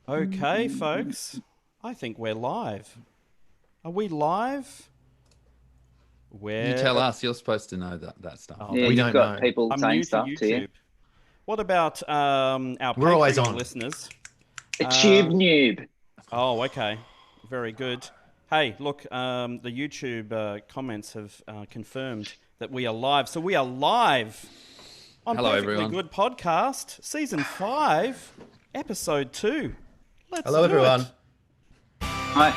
Okay, folks. I think we're live. Are we live? You tell us. You're supposed to know that stuff. Oh, yeah, you've got people I'm saying new to stuff to you. YouTube. What about our We're always Patreon on. listeners? A tube noob. Oh, okay. Very good. Hey, look, the YouTube comments have confirmed that we are live. So we are live on Hello, Perfectly everyone. Good Podcast, Season 5, Episode 2. Let's Hello, do everyone. it. Hi.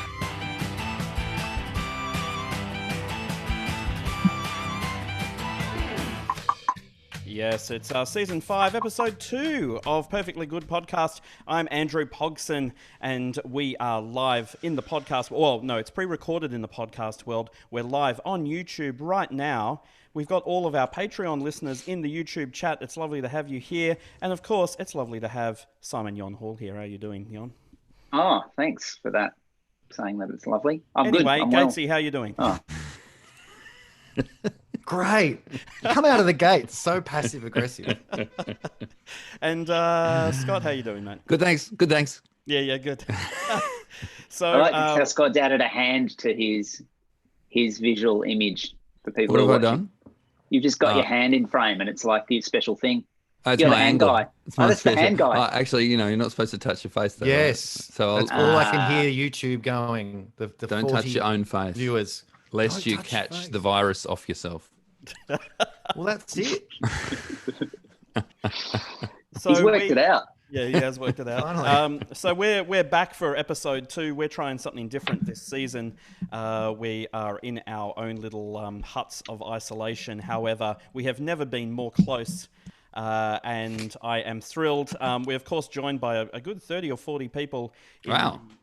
Yes, it's Season 5, Episode 2 of Perfectly Good Podcast. I'm Andrew Pogson, and we are live in the podcast. Well, no, it's pre-recorded in the podcast world. We're live on YouTube right now. We've got all of our Patreon listeners in the YouTube chat. It's lovely to have you here. And, of course, it's lovely to have Simon Yon Hall here. How are you doing, Yon? Oh, thanks for that. Saying that it's lovely. I'm Anyway, good. I'm Gatesy, how are you doing? Oh. Great. Come out of the gate. So passive aggressive. And Scott, how you doing, mate? Good, thanks. Good, thanks. Yeah, good. So I like how Scott's added a hand to his visual image for people What who have are I watching. done? You've just got your hand in frame, and it's like the special thing. Oh, it's You're my the hand angle. guy. It's Oh, my that's the special- hand guy. Oh, actually, you're not supposed to touch your face, though. Yes. Right? So That's all I can hear YouTube going. The don't 40 touch your own face, viewers. lest Don't you touch your catch face. the virus off yourself. Well, that's it. so He's worked it out. Yeah, he has worked it out. Finally. So we're back for episode 2. We're trying something different this season. We are in our own little huts of isolation. However, we have never been more close, and I am thrilled. We're of course joined by a good 30 or 40 people in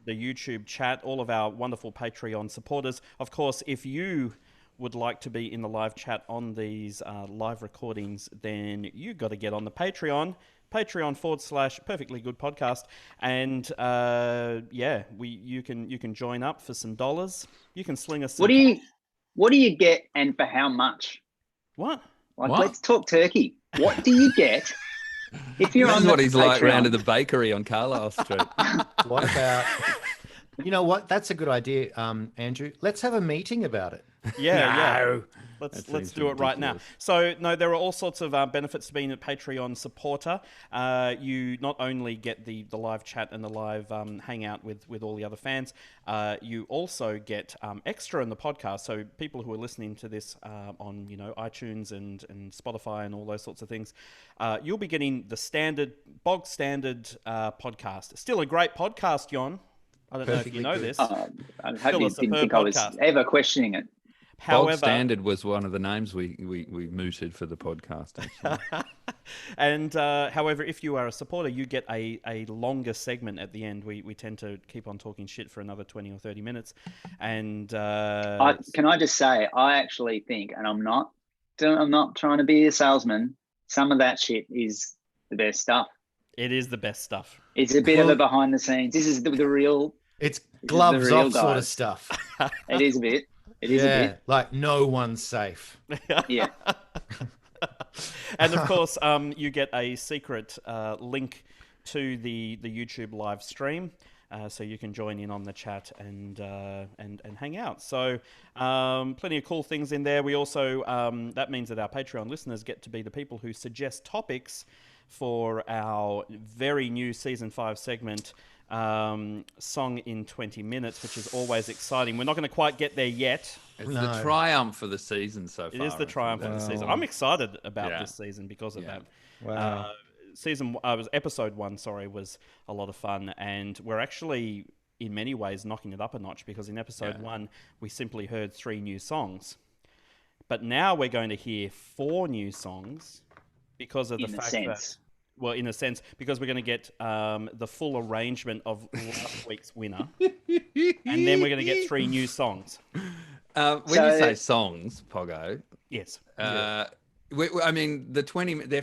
the YouTube chat. All of our wonderful Patreon supporters. Of course, if you would like to be in the live chat on these live recordings, then you got to get on the Patreon. Patreon.com/Perfectly Good Podcast, and you can join up for some dollars. You can sling us. What do you get, and for how much? What? Like, What? let's talk turkey. What do you get if you're This on is the what he's like Patreon? round at the bakery on Carlisle Street. What about... You know what? That's a good idea, Andrew. Let's have a meeting about it. Yeah. That Let's seems do it right now. ridiculous. So, no, there are all sorts of benefits to being a Patreon supporter. You not only get the live chat and the live hangout with all the other fans, you also get extra in the podcast. So people who are listening to this on iTunes and Spotify and all those sorts of things, you'll be getting the bog standard podcast. Still a great podcast, Jon. I don't know if you know this. I hope Still you a didn't superb think I was podcast. ever questioning it. Bog Standard was one of the names we mooted for the podcast, actually. And however, if you are a supporter, you get a longer segment at the end. We tend to keep on talking shit for another 20 or 30 minutes. And Can I just say, I actually think, and I'm not trying to be a salesman, some of that shit is the best stuff. it is the best stuff. It's a bit of a behind the scenes. This is the real. It's gloves real off sort of guys. stuff. It is a bit. It is a bit. Like no one's safe. Yeah. And of course, you get a secret link to the YouTube live stream, so you can join in on the chat and hang out. So plenty of cool things in there. We also that means that our Patreon listeners get to be the people who suggest topics for our very new season 5 segment, Song in 20 Minutes, which is always exciting. We're not going to quite get there yet. It's the triumph of the season so far. It is the triumph of the season. I'm excited about this season because of that. Wow. Episode 1, was a lot of fun, and we're actually in many ways knocking it up a notch, because in episode 1 we simply heard 3 new songs, but now we're going to hear 4 new songs because of the fact that, well, in a sense, because we're going to get the full arrangement of last week's winner, and then we're going to get 3 new songs. When you say songs, Pogo, Yes. I mean the 20. They're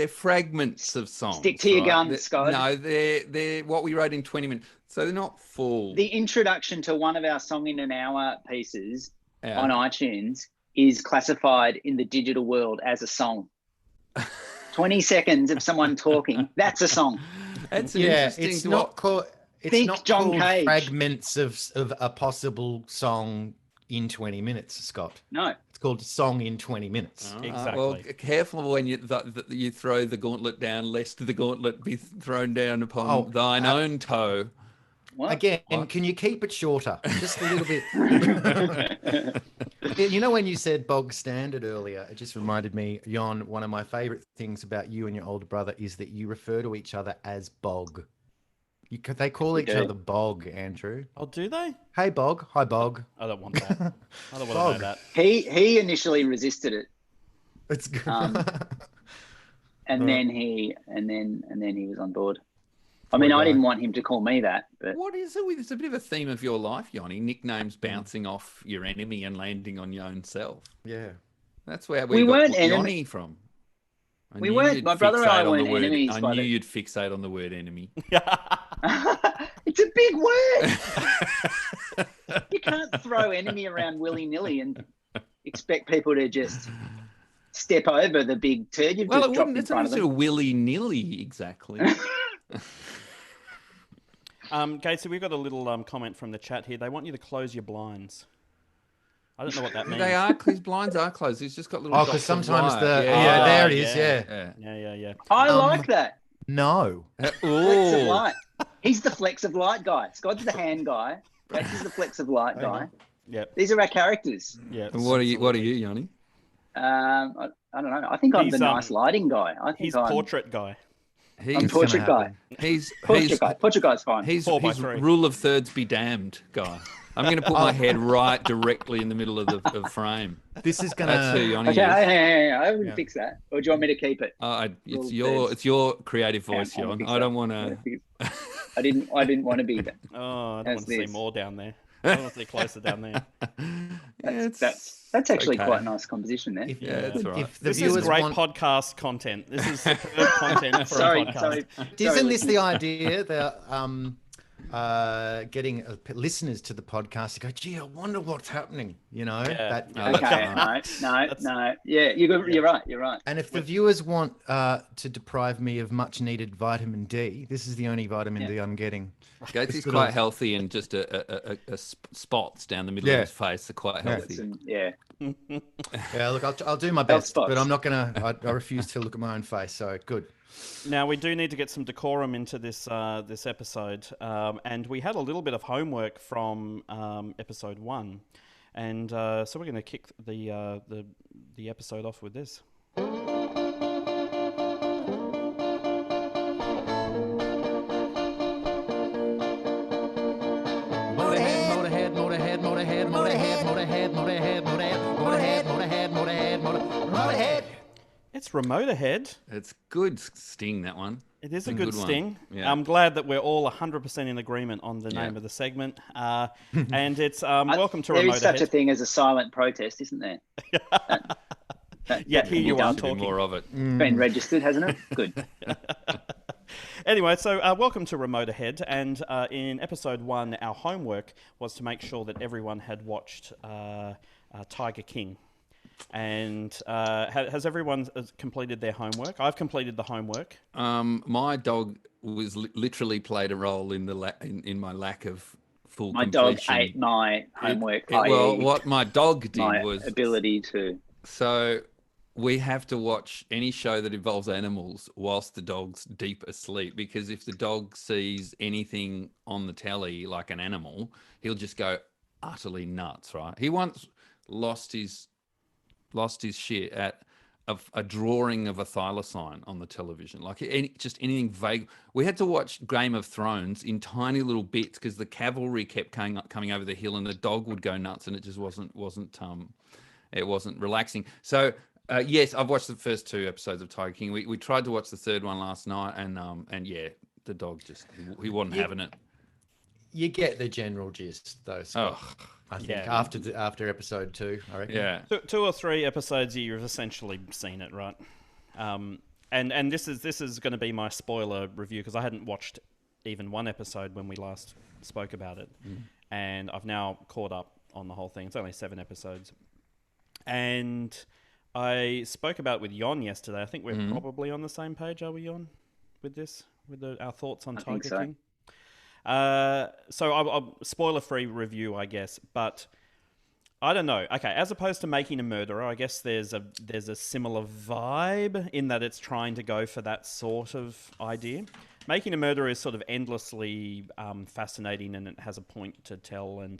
fragments of songs. Stick to your guns, Scott. No, they're what we wrote in 20 minutes, so they're not full. The introduction to one of our Song in an Hour pieces on iTunes is classified in the digital world as a song. 20 seconds of someone talking, that's a song. It's an Yeah, interesting. it's not called. It's Think not John called Cage. fragments of a possible song in 20 minutes, Scott. No. It's called Song in 20 Minutes. All right, Exactly. Well, careful when you throw the gauntlet down, lest the gauntlet be thrown down upon thine own toe. What? Again, can you keep it shorter? Just a little bit. You know, when you said bog standard earlier, it just reminded me, Jon, one of my favorite things about you and your older brother is that you refer to each other as bog. They call each other Bog, Andrew. Oh, do they? Hey, Bog. Hi, Bog. I don't want that. I don't want to know Bog. that. He initially resisted it. It's good. And then he was on board. I mean, I didn't want him to call me that, but What is it? It's a bit of a theme of your life, Yanni. Nicknames bouncing off your enemy and landing on your own self. Yeah. That's where We we got weren't Yanni from. We weren't. My brother and I weren't enemies. I knew you'd fixate on the word enemy. it's a big word. You can't throw enemy around willy-nilly and expect people to just step over the big turd you've just dropped in front of them. Willy-nilly, exactly. Gatesy, we've got a little comment from the chat here. They want you to close your blinds. I don't know what that means. They are, his blinds are closed. He's just got little. Oh, because sometimes wire. there it is. Yeah. Yeah. I like that. No. Flex of light. He's the flex of light guy. Scott's the hand guy. Rex is the flex of light guy. Yep. These are our characters. Yeah. And what are you, Yanni? I don't know. I think I'm the nice lighting guy. I think He's I'm portrait guy. I'm portrait guy. Portrait guy's fine. He's 4x3. rule of thirds be damned guy. I'm going to put my head right directly in the middle of the frame. This is That's who gonna. Yanni Okay, is. hey, I wouldn't fix that. Or do you want me to keep it? It's your creative voice, I'm gonna Jon. fix I that. don't want to. I didn't want to be that. Oh, I don't How's want to see this? more down there. I want to see closer down there. That's actually okay. quite a nice composition there. That's right. If the This is viewers great want, podcast content. This is superb content for a Sorry. podcast. isn't this the idea that getting listeners to the podcast to go, gee, I wonder what's happening, you know? Yeah. Okay, no. Yeah, you're right. You're right. And if the viewers want to deprive me of much needed vitamin D, this is the only vitamin D I'm getting. Gates quite healthy and just a spots down the middle of his face are quite healthy. Yeah. Yeah, look, I'll do my best, but I'm not going to, I refuse to look at my own face, so good. Now, we do need to get some decorum into this this episode, and we had a little bit of homework from episode 1, and so we're going to kick the episode off with this. Motorhead. It's Remote Ahead. It's good sting, that one. It is a good one. sting. Yeah. I'm glad that we're all 100% in agreement on the name of the segment. And it's Welcome to There Remote is such Ahead. a thing as a silent protest, isn't there? Yeah, here you are Be talking. more of it. Been registered, hasn't it? Good. Anyway, so welcome to Remote Ahead. And in episode 1, our homework was to make sure that everyone had watched Tiger King. And has everyone completed their homework? I've completed the homework. My dog was literally played a role in in my lack of full My completion. dog ate my homework. Well, what my dog did my was ability to. So we have to watch any show that involves animals whilst the dog's deep asleep, because if the dog sees anything on the telly like an animal, he'll just go utterly nuts, right? He once lost his shit at a drawing of a thylacine on the television, like just anything vague. We had to watch Game of Thrones in tiny little bits because the cavalry kept coming over the hill and the dog would go nuts, and it just wasn't relaxing. So yes, I've watched the first 2 episodes of Tiger King. We tried to watch the 3rd one last night, and yeah, the dog just he wasn't having it. You get the general gist, though, Scott. I think after episode 2, I reckon. Yeah. 2 or 3 episodes, you've essentially seen it, right? And this is going to be my spoiler review because I hadn't watched even 1 episode when we last spoke about it, and I've now caught up on the whole thing. It's only 7 episodes, and I spoke about it with Jon yesterday. I think we're probably on the same page, are we, Jon, with this? with our thoughts on I think Tiger so. King? So I'll spoiler-free review, I guess, but I don't know. Okay, as opposed to Making a Murderer, I guess there's a similar vibe in that it's trying to go for that sort of idea. Making a Murderer is sort of endlessly fascinating, and it has a point to tell, and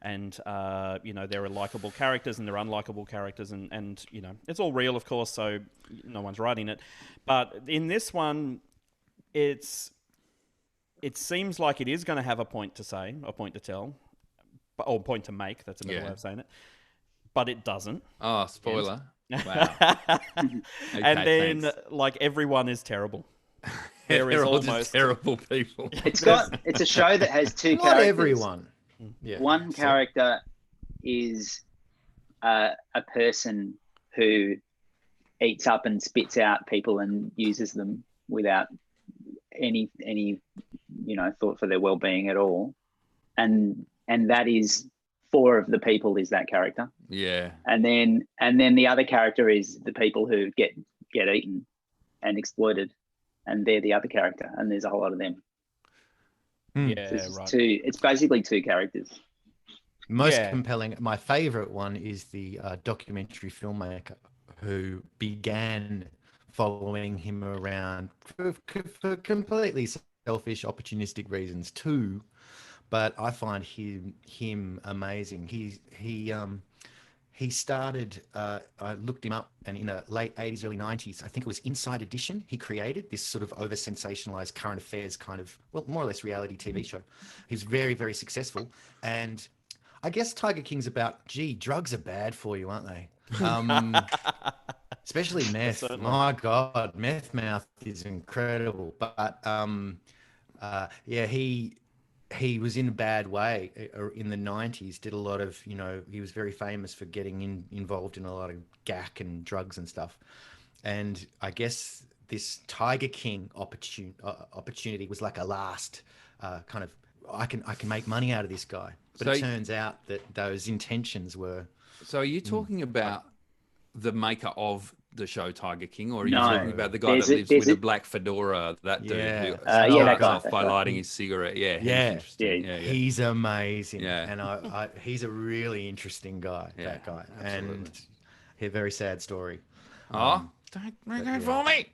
there are likable characters and there are unlikable characters, and it's all real, of course, so no one's writing it. But in this one, it seems like it is going to have a point to say, a point to tell, or a point to make. That's a better way of saying it. But it doesn't. Oh, spoiler! Wow. And then, like, everyone is terrible. They're all just terrible people. It's a show that has two Not characters. everyone. Yeah. One character is a person who eats up and spits out people and uses them without any thought for their well-being at all, and that is 4 of the people is that character. Yeah. And then the other character is the people who get eaten and exploited, and they're the other character, and there's a whole lot of them. Yeah, So right. it's basically 2 characters. Most compelling, my favorite one is the documentary filmmaker who began following him around for completely selfish, opportunistic reasons too. But I find him amazing. He started, I looked him up, and in the late 80s, early 90s, I think it was Inside Edition, he created this sort of over-sensationalized current affairs kind of, well, more or less reality TV show. He's very, very successful. And I guess Tiger King's about, drugs are bad for you, aren't they? Especially meth. My God, meth mouth is incredible. But he was in a bad way in the 90s, did a lot of, he was very famous for getting involved in a lot of gack and drugs and stuff. And I guess this Tiger King opportunity was like a last kind of, I can make money out of this guy. But it turns out that those intentions were... So are you talking about the maker of the show Tiger King, or are you No. talking about the guy that lives with a black fedora, that dude who that starts guy. off by lighting his cigarette? Yeah, he's interesting. Yeah. He's amazing. Yeah. And he's a really interesting guy, that guy. Absolutely. And a very sad story. Don't make it for me.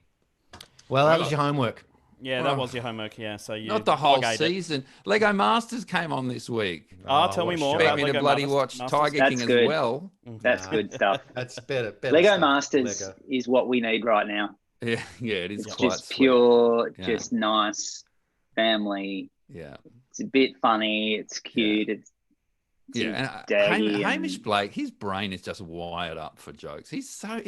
Well, that was your homework. Yeah, that was your homework. Yeah, so you not the whole dog-ate it. season. Lego Masters came on this week. Tell me more. Expect About me to Lego bloody Masters. watch Tiger King good. as well. That's good stuff. That's better Lego stuff. Masters Lego. is what we need right now. Yeah, it is It's quite just sweet. pure, Yeah. just nice family. Yeah. It's a bit funny. It's cute. It's Yeah, daggy and and- Hamish Blake, his brain is just wired up for jokes. He's so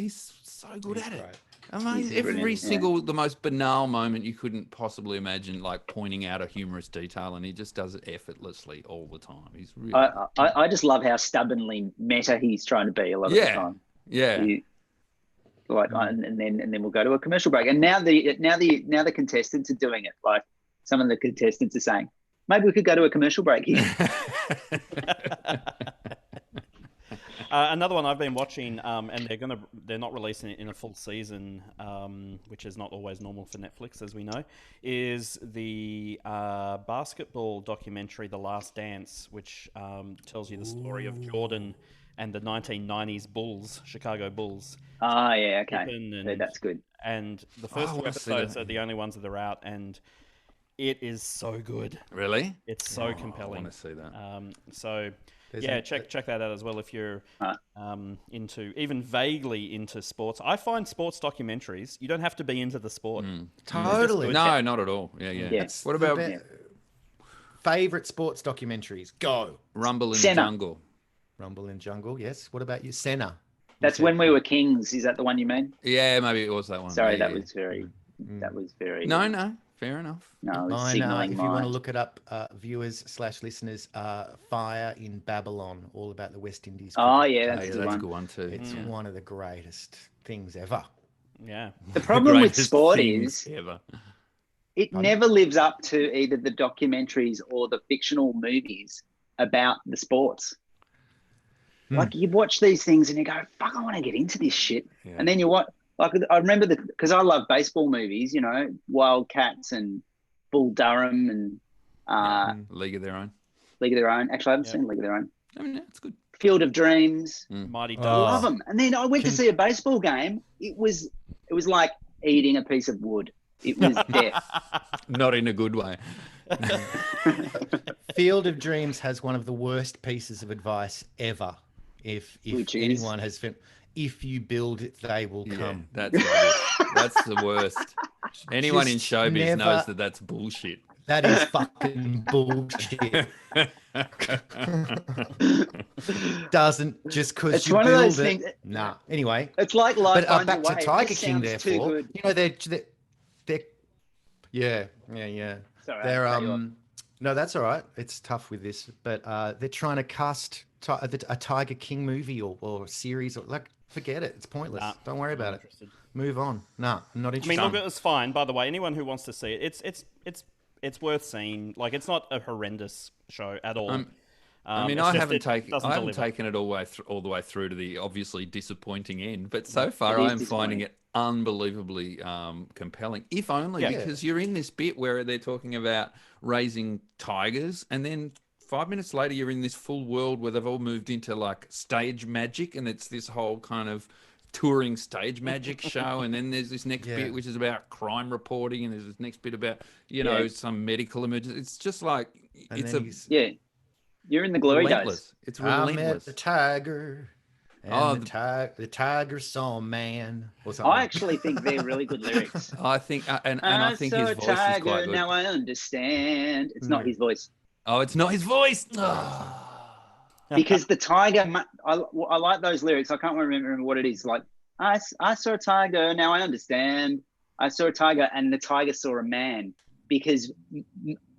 good at it. Right. I mean, He's every brilliant, single, the most banal moment you couldn't possibly imagine, like pointing out a humorous detail, and he just does it effortlessly all the time. He's really, I just love how stubbornly meta he's trying to be a lot of the time. yeah. And then we'll go to a commercial break. And now the contestants are doing it. Like some of the contestants are saying, maybe we could go to a commercial break here. Another one I've been watching, and they're not releasing it in a full season, which is not always normal for Netflix, as we know, is the basketball documentary, The Last Dance, which tells you the story of Jordan and the 1990s Bulls, Chicago Bulls. Ah, yeah, okay. And, that's good. And the first 2 episodes are the only ones that are out, and it is so good. Really? It's so compelling. I want to see that. Check that out as well if you're even vaguely into sports. I find sports documentaries, you don't have to be into the sport. Totally. No, not at all. Yeah. What about favorite sports documentaries? Go. Rumble in the Senna. Jungle? Rumble in Jungle, yes. What about you? Senna. That's When We Were Kings. Is that the one you mean? Yeah, maybe it was that one. Sorry, Yeah, that was very. No, fair enough. No, it's Mine, signaling if you want to mind. look it up, viewers/listeners, Fire in Babylon, all about the West Indies. Oh, cricket. yeah, That's a good one too. It's one of the greatest things ever. Yeah. The problem with Greatest sport things is ever. it never lives up to either the documentaries or the fictional movies about the sports. Like you watch these things and you go, fuck, I want to get into this shit. Yeah. And then you watch, Like I remember because I love baseball movies, Wildcats and Bull Durham and League of Their Own. League of Their Own. Actually, I haven't seen League of Their Own. I mean, it's good. Field of Dreams. Mighty I love Ducks. them. And then I went to see a baseball game. It was like eating a piece of wood. It was death. Not in a good way. Field of Dreams has one of the worst pieces of advice ever. If anyone has found, if you build it, they will come. That's the worst. Anyone in showbiz knows that that's bullshit. That is fucking bullshit. Doesn't just because It's you one of build those it. things. Nah. Anyway, It's like life. but back to It Tiger just King. sounds too Therefore, good. they're yeah. Sorry, They're I'll cut you off. no, that's all right. It's tough with this, but they're trying to cast a Tiger King movie or series or like forget it. It's pointless. Nah, Don't worry about not it. interested. Move on. Nah, I'm not I interested. mean, look, it was fine. By the way, anyone who wants to see it, it's worth seeing. Like, it's not a horrendous show at all. I mean, it's I just haven't doesn't deliver. taken it all the way through to the obviously disappointing end, but so far It is I am finding it unbelievably compelling. If only because you're in this bit where they're talking about raising tigers, and then 5 minutes later you're in this full world where they've all moved into like stage magic, and it's this whole kind of touring stage magic show, and then there's this next bit which is about crime reporting, and there's this next bit about some medical emergency. It's just like You're in the glory relentless. days. It's I relentless. met the tiger, and the tiger saw a man. Or something. I actually think they're really good lyrics. I think, and I think his saw a voice tiger, is quite good. now I understand. It's not his voice. Oh, it's not his voice. Because the tiger, I like those lyrics. I can't remember what it is. Like, I saw a tiger, now I understand. I saw a tiger, and the tiger saw a man. Because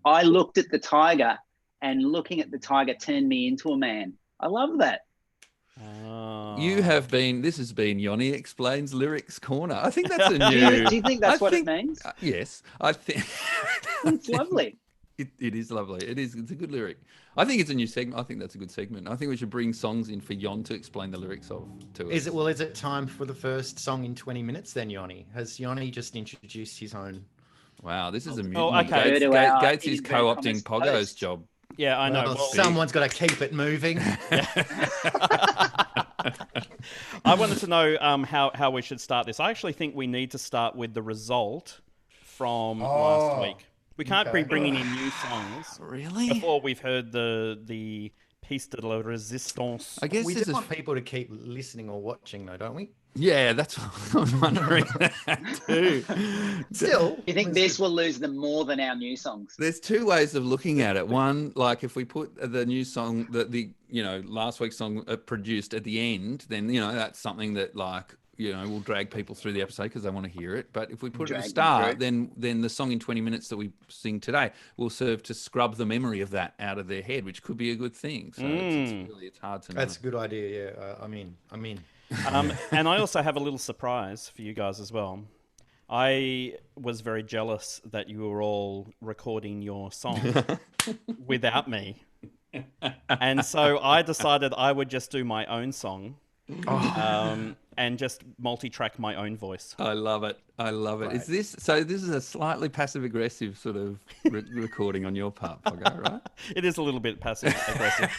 I looked at the tiger, and looking at the tiger turned me into a man. I love that. This has been Yoni Explains Lyrics Corner. I think that's a new... Do you think that's what it means? Yes, I think... It's lovely. It is lovely. It is. It's a good lyric. I think it's a new segment. I think that's a good segment. I think we should bring songs in for Yon to explain the lyrics to us. Is it time for the first song in 20 minutes then, Yoni? Has Yoni just introduced his own? Wow, this is a mutiny. Oh, okay. Gates is co-opting Pogo's job. Yeah, I know. Well, someone's got to keep it moving. I wanted to know how we should start this. I actually think we need to start with the result from last week. We can't be bringing in new songs before we've heard the piece de la résistance. I guess we just want people to keep listening or watching, though, don't we? Yeah, that's what I'm wondering that too. Still, you think this will lose them more than our new songs? There's two ways of looking at it. One, like if we put the new song, the last week's song produced at the end, then that's something that will drag people through the episode because they want to hear it. But if we put it at the start, then the song in 20 minutes that we sing today will serve to scrub the memory of that out of their head, which could be a good thing. So it's hard to know. That's a good idea. Yeah, I'm in. And I also have a little surprise for you guys as well. I was very jealous that you were all recording your song without me. And so I decided I would just do my own song and just multi-track my own voice. I love it. Right. Is this is a slightly passive-aggressive sort of recording on your part, Pogo, right? It is a little bit passive-aggressive.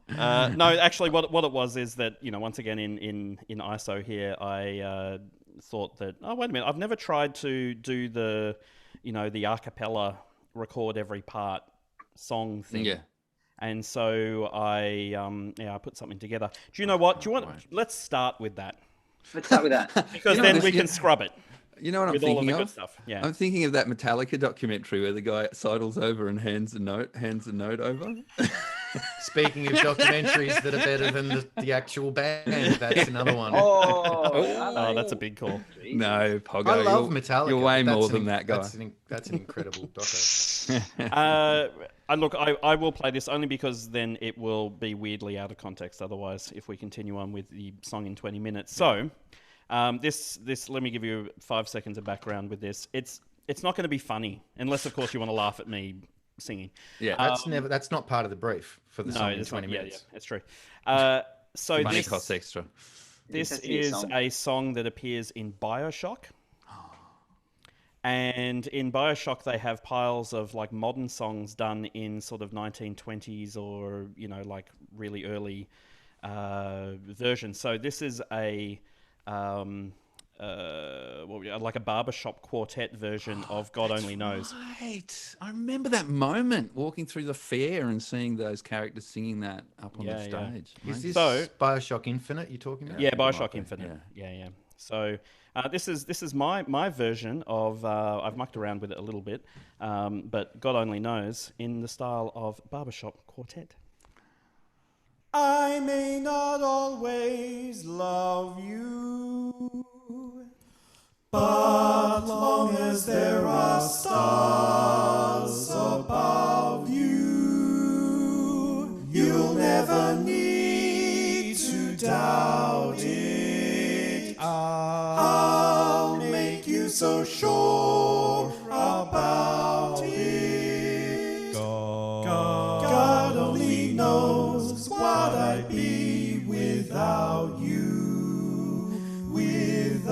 No, actually, what it was is that once again in ISO here, I thought that wait a minute, I've never tried to do the the a cappella record every part song thing. Yeah. And so I put something together. Do you know what? Let's start with that. Let's start with that because then we can scrub it. You know what with I'm all of thinking the of? Good stuff. Yeah. I'm thinking of that Metallica documentary where the guy sidles over and hands a note over. Speaking of documentaries that are better than the actual band, that's another one. Oh, that's a big call. No, Pogo. I love Metallica. You're way more than that guy. That's an incredible doco. Look, I will play this only because then it will be weirdly out of context. Otherwise, if we continue on with the song in 20 minutes. So, this let me give you 5 seconds of background with this. It's not going to be funny unless, of course, you want to laugh at me singing. Yeah, that's not part of the brief for the song in 20 minutes. Yeah, it's true. So money this costs extra. This has to be a is song. a song that appears in BioShock. And in BioShock, they have piles of like modern songs done in sort of 1920s or, like really early versions. So this is a like a barbershop quartet version of God Only Knows. Right. I remember that moment walking through the fair and seeing those characters singing that up on the Yeah. stage. Is this So- Bioshock Infinite you're talking about? Yeah, I think it might BioShock be, Infinite. Yeah. So this is my version of. I've mucked around with it a little bit, but God Only Knows in the style of barbershop quartet. I may not always love you, but long as there are stars above you, you'll never need to doubt it. I'll make you so sure about it. God only knows what I'd be without you,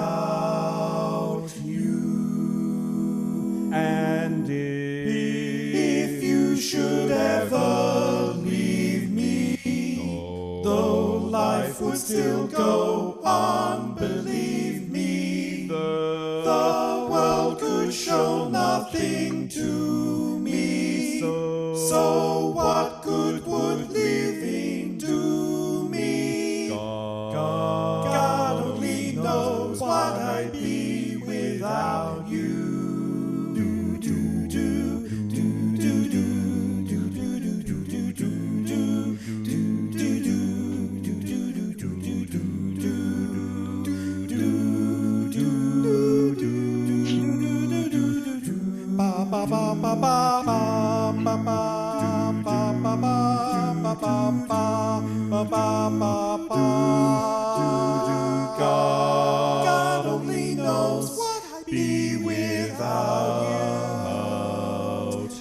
without you. And if you should ever leave me, though life would still go on, believe me, the world could show nothing to me. So what good would living do me? God only knows what I'd be without you. God only knows what I'd be without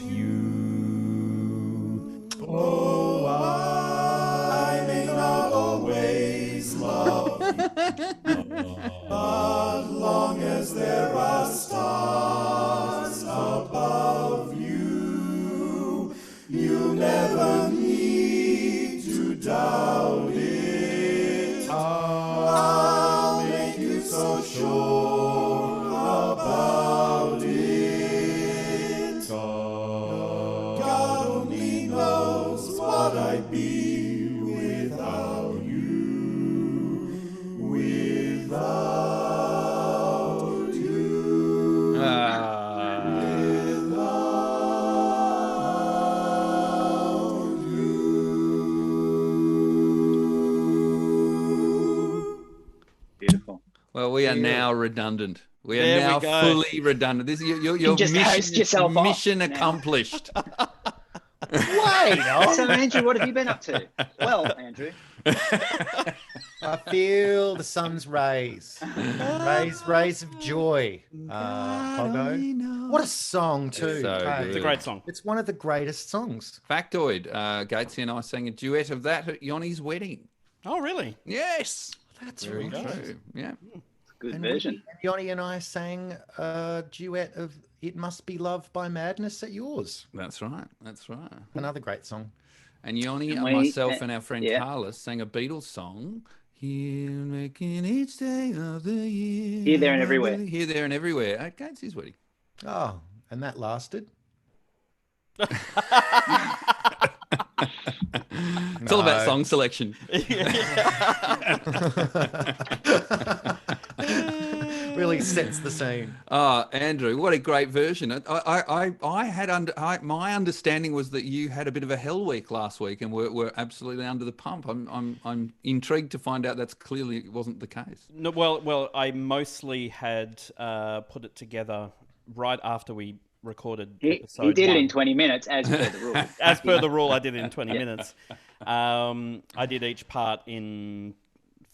you. Oh, I may not always love you, but long as there are stars above you, you'll never need to doubt it. I'll make you so sure about it. God only knows what I'd be without you, without you. Beautiful. Well, we are now redundant. We are There we now go. fully redundant. This is your just host yourself off mission now. accomplished. Wait, so Andrew, what have you been up to? Well, Andrew, I feel the sun's rays, rays of joy. Pogo. What a song too. so Hey. good. It's a great song. It's one of the greatest songs. Factoid, Gatesy and I sang a duet of that at Yanni's wedding. Oh, really? Yes. That's Very right. true. Yeah. good And version. Yoni and I sang a duet of "It Must Be Love" by Madness at yours. That's right. That's right. Another great song. And Yanni And and we- myself and our friend yeah. Carlos sang a Beatles song. Here, making each day of the year. Here, There and Everywhere. Here, there, and everywhere at Gatesy's wedding. Oh, and that lasted. It's all about No. song selection. Really sets the scene. Andrew, what a great version. I had my understanding was that you had a bit of a hell week last week and were absolutely under the pump. I'm intrigued to find out that's clearly wasn't the case. No, well, I mostly had put it together right after we recorded episode He did it 1. in 20 minutes, as per the rule. As per the rule, I did it in 20 minutes. I did each part in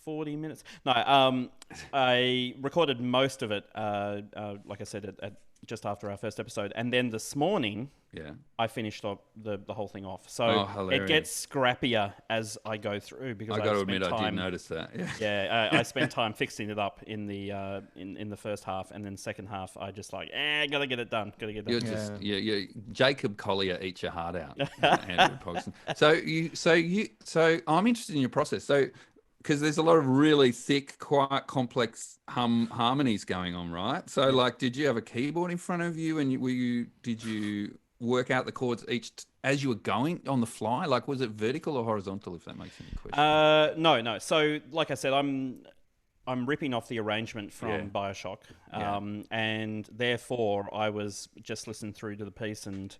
40 minutes. No, I recorded most of it, like I said, at just after our first episode. And then this morning, Yeah. I finished the whole thing off. So Oh, it hilarious. gets scrappier as I go through because I got to spent admit, I did time. notice that. Yeah. Yeah, I spent time fixing it up in the in the first half, and then second half I just like, gotta get it done. Gotta get it You're done. just you Jacob Collier eats your heart out, Andrew Pogson. So I'm interested in your process. So because there's a lot of really thick, quite complex harmonies going on, right? So like, did you have a keyboard in front of you, and did you work out the chords as you were going on the fly? Like, was it vertical or horizontal? If that makes any question. No. So like I said, I'm ripping off the arrangement from Yeah. BioShock, Yeah. and therefore I was just listening through to the piece and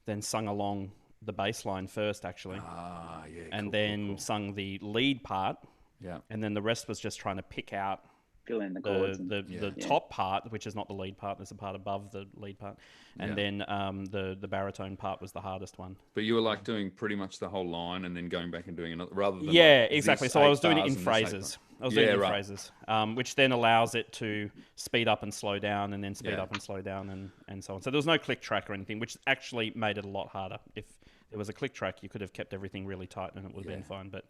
then sung along the bass line first, actually, Ah, yeah. and cool, then cool. sung the lead part, Yeah. and then the rest was just trying to pick out Fill in the chords. the top part, which is not the lead part. There's a part above the lead part, and then the baritone part was the hardest one. But you were like doing pretty much the whole line and then going back and doing another, rather than Yeah, like, exactly. this So I 8 was doing it bars in and this 8 phrases. bars. I was doing it in right. phrases, which then allows it to speed up and slow down, and then speed Yeah. up and slow down, and so on. So there was no click track or anything, which actually made it a lot harder. If there was a click track, you could have kept everything really tight and it would have been fine. But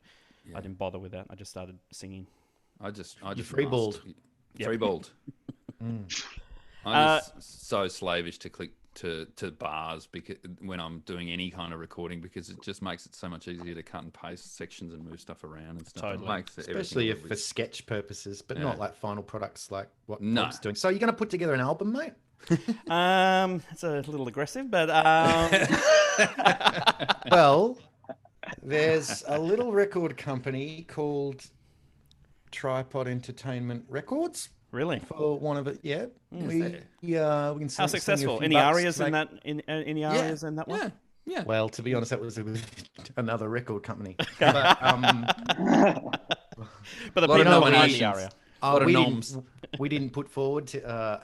I didn't bother with that. I just started singing. I just freeballed. Freeballed. I'm just so slavish to click to bars because when I'm doing any kind of recording, because it just makes it so much easier to cut and paste sections and move stuff around and stuff. Totally. It makes everything Especially a if little for bit- sketch purposes, but not like final products like what No. Bob's doing. So you're going to put together an album, mate? It's a little aggressive, but Well, there's a little record company called Tripod Entertainment Records. really, For one of it, yeah. We there? we can how send you a successful? few any bucks arias to in make- that? Any arias in that one? Yeah. Well, to be honest, that was another record company. But, But the Lot of people behind the nominations. aria. Lot of we noms. didn't put forward to,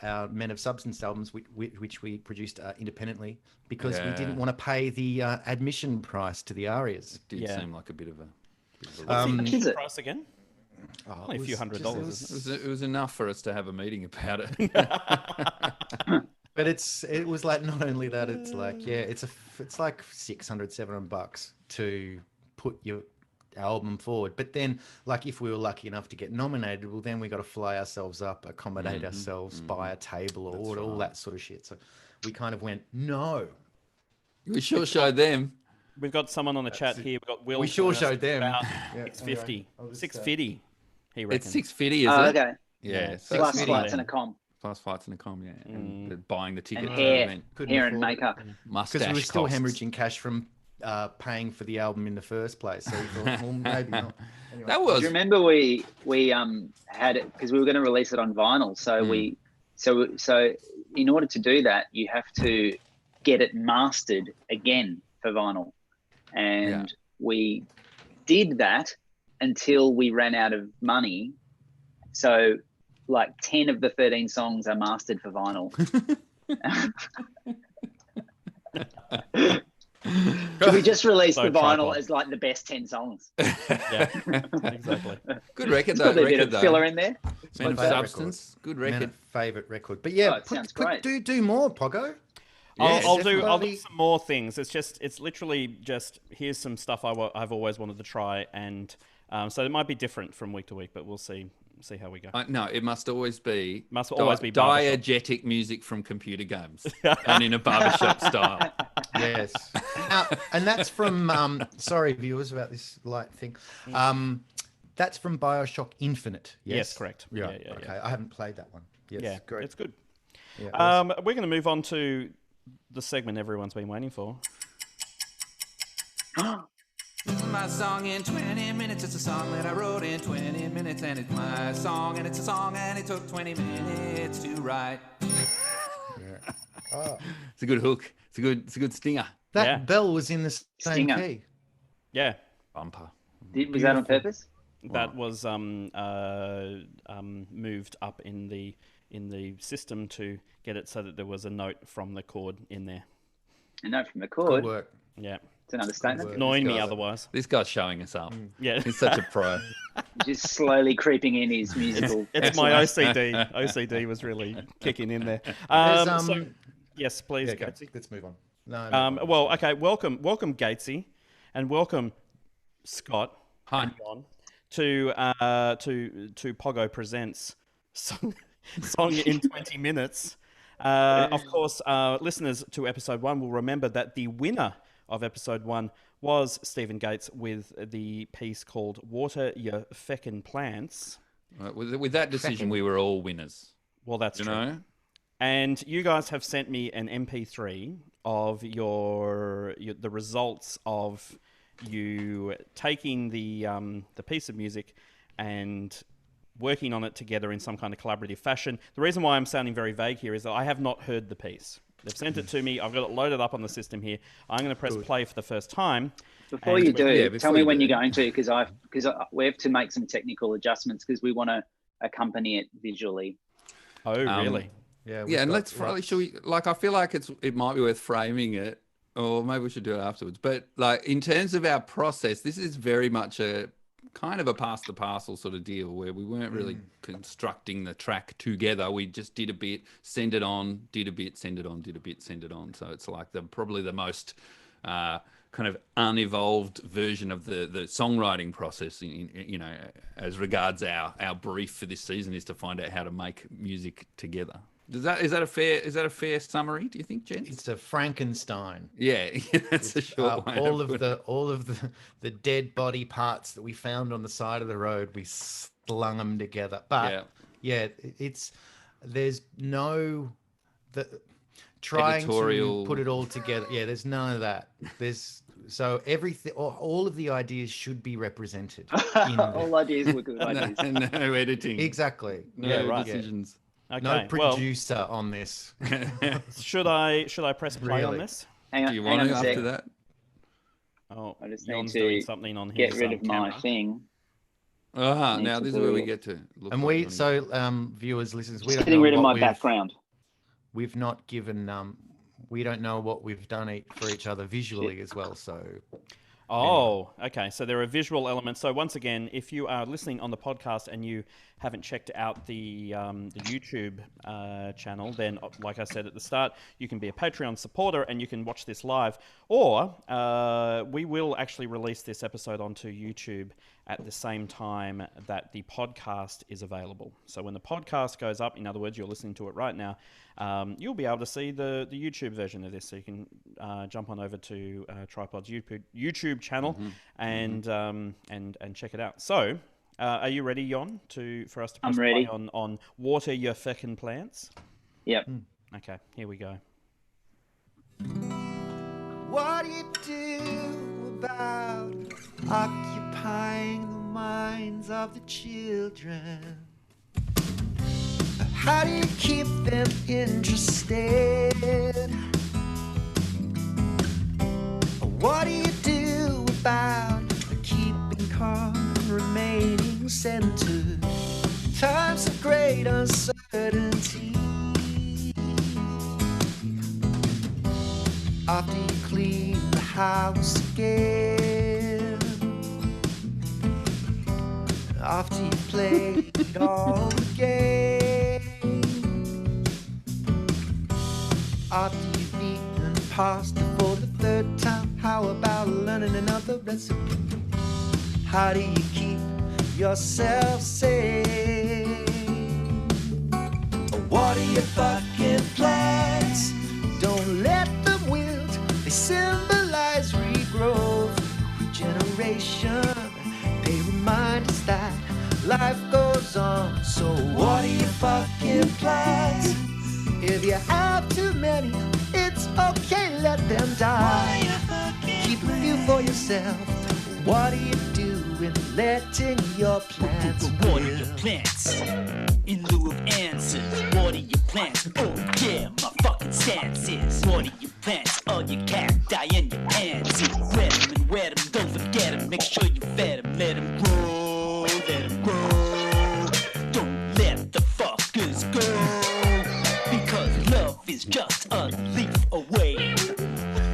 our Men of Substance albums, which we produced independently, because we Yeah. didn't want to pay the admission price to the arias. Did Yeah. seem like a bit of a What's the Is it? price again? Oh, Only a few $100s, isn't it was enough for us to have a meeting about it. But it was like, not only that, it's like, it's like $600-700 to put your album forward. But then, like, if we were lucky enough to get nominated, well, then we got to fly ourselves up, accommodate ourselves, buy a table or order, all that sort of shit. So we kind of went, no. We sure showed them. We've got someone on the chat here. We've got Will. We sure telling us showed them. About Yeah, 650. anyway, I'll just, 650. He It's reckons. 650, is Oh, it? okay. Yeah. So Plus 650. flights and a com. Plus flights and a com, yeah. And they're buying the ticket And to the hair. event. Couldn't Hair and afford it. makeup. Mustache Because we were still costs. hemorrhaging cash from paying for the album in the first place. So we thought, well, maybe not. Anyway. That Do was you remember we had it because we were going to release it on vinyl? So so in order to do that, you have to get it mastered again for vinyl, and we did that until we ran out of money. So like 10 of the 13 songs are mastered for vinyl. Should we just release So the vinyl tripod. as like the best 10 songs? Yeah, exactly. good record, though. Probably a bit Record, of though. filler in there. Man of my favourite Substance. Good Man, record. favorite record. But yeah, Oh, it sounds great. do more, Pogo. I'll do definitely. some more things. It's literally just here's some stuff I've always wanted to try, and so it might be different from week to week, but we'll see how we go. No, it must always be barbershop. diegetic music from computer games and in a barbershop style. Yes. And that's from, sorry, viewers, about this light thing. That's from BioShock Infinite. Yes, correct. Yeah. Yeah. Okay, I haven't played that one. Yes, Yeah, great. it's good. Yeah, awesome. We're going to move on to the segment everyone's been waiting for. This is my song in 20 minutes. It's a song that I wrote in 20 minutes. And it's my song, and it's a song, and it took 20 minutes to write. It's a good hook. It's a good stinger. That Yeah. bell was in the same Stinger. key. Yeah, Bumper. Was that on purpose? that was moved up in the system to get it so that there was a note from the chord in there. A note from the Good chord. work. Yeah, It's an understatement. work. annoying me guy's- otherwise. This guy's showing us up. Yeah, He's such a pro. Just slowly creeping in his musical. it's my excellence. OCD. OCD was really kicking in there. There's, So Yes, please, Yeah, go. Gatesy. Let's move on. No. Well, okay. Welcome, Gatesy, and welcome, Scott. Hi. And John, to Pogo Presents Song in 20 Minutes. Of course, listeners to episode 1 will remember that the winner of episode 1 was Stephen Gates with the piece called "Water Your Feckin' Plants." With that decision, we were all winners. Well, that's You true. know? And you guys have sent me an MP3 of the results of you taking the piece of music and working on it together in some kind of collaborative fashion. The reason why I'm sounding very vague here is that I have not heard the piece. They've sent it to me. I've got it loaded up on the system here. I'm going to press play for the first time. Before you do, before tell me you when do. you're going to, because we have to make some technical adjustments because we want to accompany it visually. Oh, really? Yeah, Yeah, and let's probably, should we, like, I feel like it might be worth framing it, or maybe we should do it afterwards. But like, in terms of our process, this is very much a kind of a pass the parcel sort of deal where we weren't really constructing the track together. We just did a bit, send it on, did a bit, send it on, did a bit, send it on. So it's like probably the most kind of unevolved version of the songwriting process, as regards our brief for this season is to find out how to make music together. Is that a fair summary? Do you think, gents? It's a Frankenstein. Yeah, that's a short way. All of the dead body parts that we found on the side of the road, we slung them together. But there's no trying editorial to put it all together. Yeah, there's none of that. So everything, all of the ideas should be represented. All ideas were good ideas. No editing. Exactly. No decisions. Okay. No producer on this. Should I press play on Really? this? Hang on, Do you hang want on to a after sec. that? Oh, I just Jon's need to doing something on Get his rid of my camera. thing. Ah, Need now to this is where we do- get to look. And like viewers, listeners, we Just don't getting know rid of what my we've- background. We've not given we don't know what we've done for each other visually as well. So Oh, okay. So there are visual elements. So once again, if you are listening on the podcast and you haven't checked out the YouTube channel, then like I said at the start, you can be a Patreon supporter and you can watch this live. Or we will actually release this episode onto YouTube at the same time that the podcast is available. So when the podcast goes up, in other words, you're listening to it right now, you'll be able to see the YouTube version of this. So you can jump on over to Tripod's YouTube channel and check it out. So, are you ready, Jon, for us to press I'm ready. play on Water Your Feckin' Plants? Yep. Okay, here we go. What do you do about occupying the minds of the children? How do you keep them interested? What do you do about keeping calm and remaining centered? Times of great uncertainty. After you clean the house again, after you played all the games, after you've eaten pasta for the third time, how about learning another recipe? How do you keep yourself sane? What are your fucking plans? Don't let them wilt. They symbolize regrowth, regeneration. They remind us that life goes on. So what are your fucking plans? If you have too many, it's okay, let them die. Keep a few for yourself. What do you do in letting your plants Water your plants in lieu of answers. Water your plants. Oh yeah, my fucking stance is water your plants. All your cacti and your pansies. Wet them and wet them. Don't forget them. Make sure you fed them. Let them grow. Let them grow. Don't let the fuckers go. Because love is just a leaf away.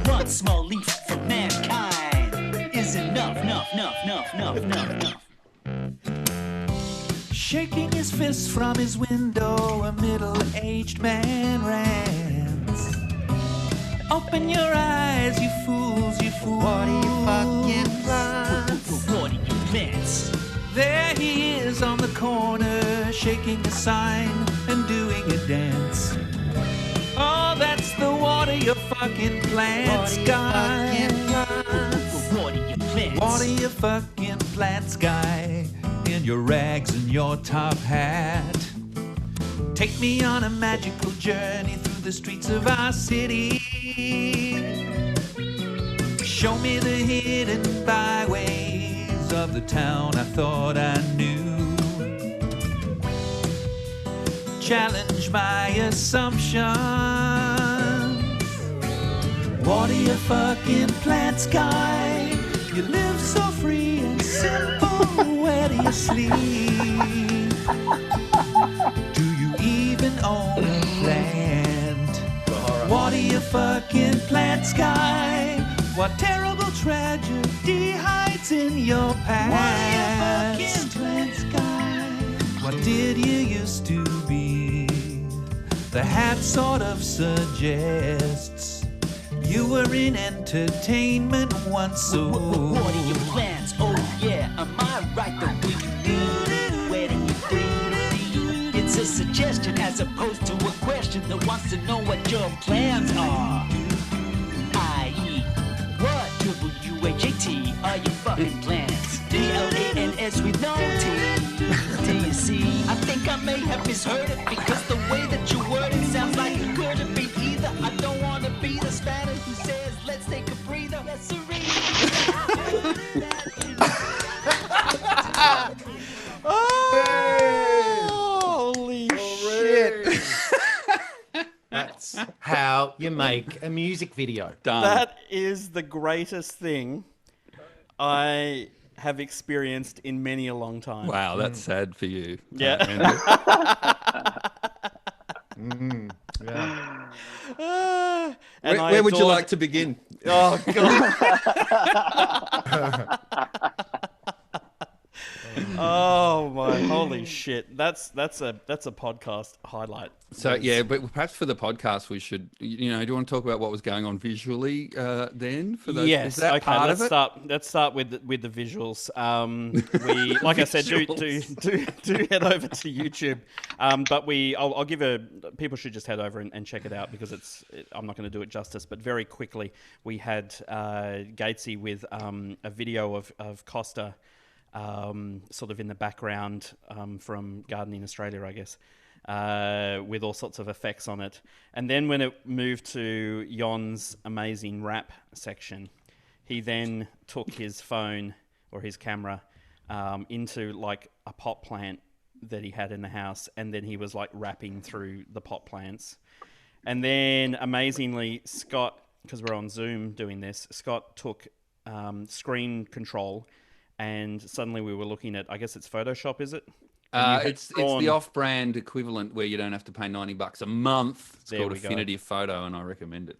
One small leaf from mankind is enough, enough. Shaking his fist from his window, a middle-aged man rants. Open your eyes, you fools, you fools. What are you fucking plants? What are your plans? There he is on the corner, shaking a sign and doing a dance. Oh, that's the water your fucking plants guy. What are your plans? Water your fucking plants guy in your rags and your top hat. Take me on a magical journey through the streets of our city. Show me the hidden byways of the town I thought I knew. Challenge my assumptions. Water your fucking plants guy. You live so free and simple. Where do you sleep? Do you even own a plant? Water your fucking plants guy. What terrible tragedy hides in your past? Water your fucking plants guy. What did you used to be? The hat sort of suggests you were in entertainment once, so What are your plans? Oh yeah, am I right the way you do? Where do you think? It's a suggestion as opposed to a question that wants to know what your plans are. I.e. what? W-H-A-T are your fucking plans? P-L-A-N-S with no T. Do you see? I think I may have misheard it because the way that you word it sounds like it could have been either. I don't want to be the Spanish who says, let's take a breather. Let's surrender. Holy shit. That's how you make a music video. Done. That is the greatest thing I have experienced in many a long time. Wow, that's sad for you. Yeah. Andrew. Yeah. And I Where would you adored- like to begin? Oh, God. Oh, my holy shit. That's a podcast highlight. So yeah, but perhaps for the podcast we should, do you want to talk about what was going on visually then? For those, Yes. is that Okay. part Let's of it? start with the visuals. We, like I said, do head over to YouTube. But I'll give people should just head over and check it out because I'm not going to do it justice. But very quickly, we had Gatesy with a video of Costa, sort of in the background from Gardening Australia, I guess. With all sorts of effects on it. And then when it moved to Jon's amazing rap section, he then took his phone or his camera into like a pot plant that he had in the house, and then he was like rapping through the pot plants. And then amazingly, Scott, because we're on Zoom doing this, Scott took screen control, and suddenly we were looking at, I guess it's Photoshop, is it? It's the off-brand equivalent where you don't have to pay $90 a month. It's called Affinity Photo, and I recommend it.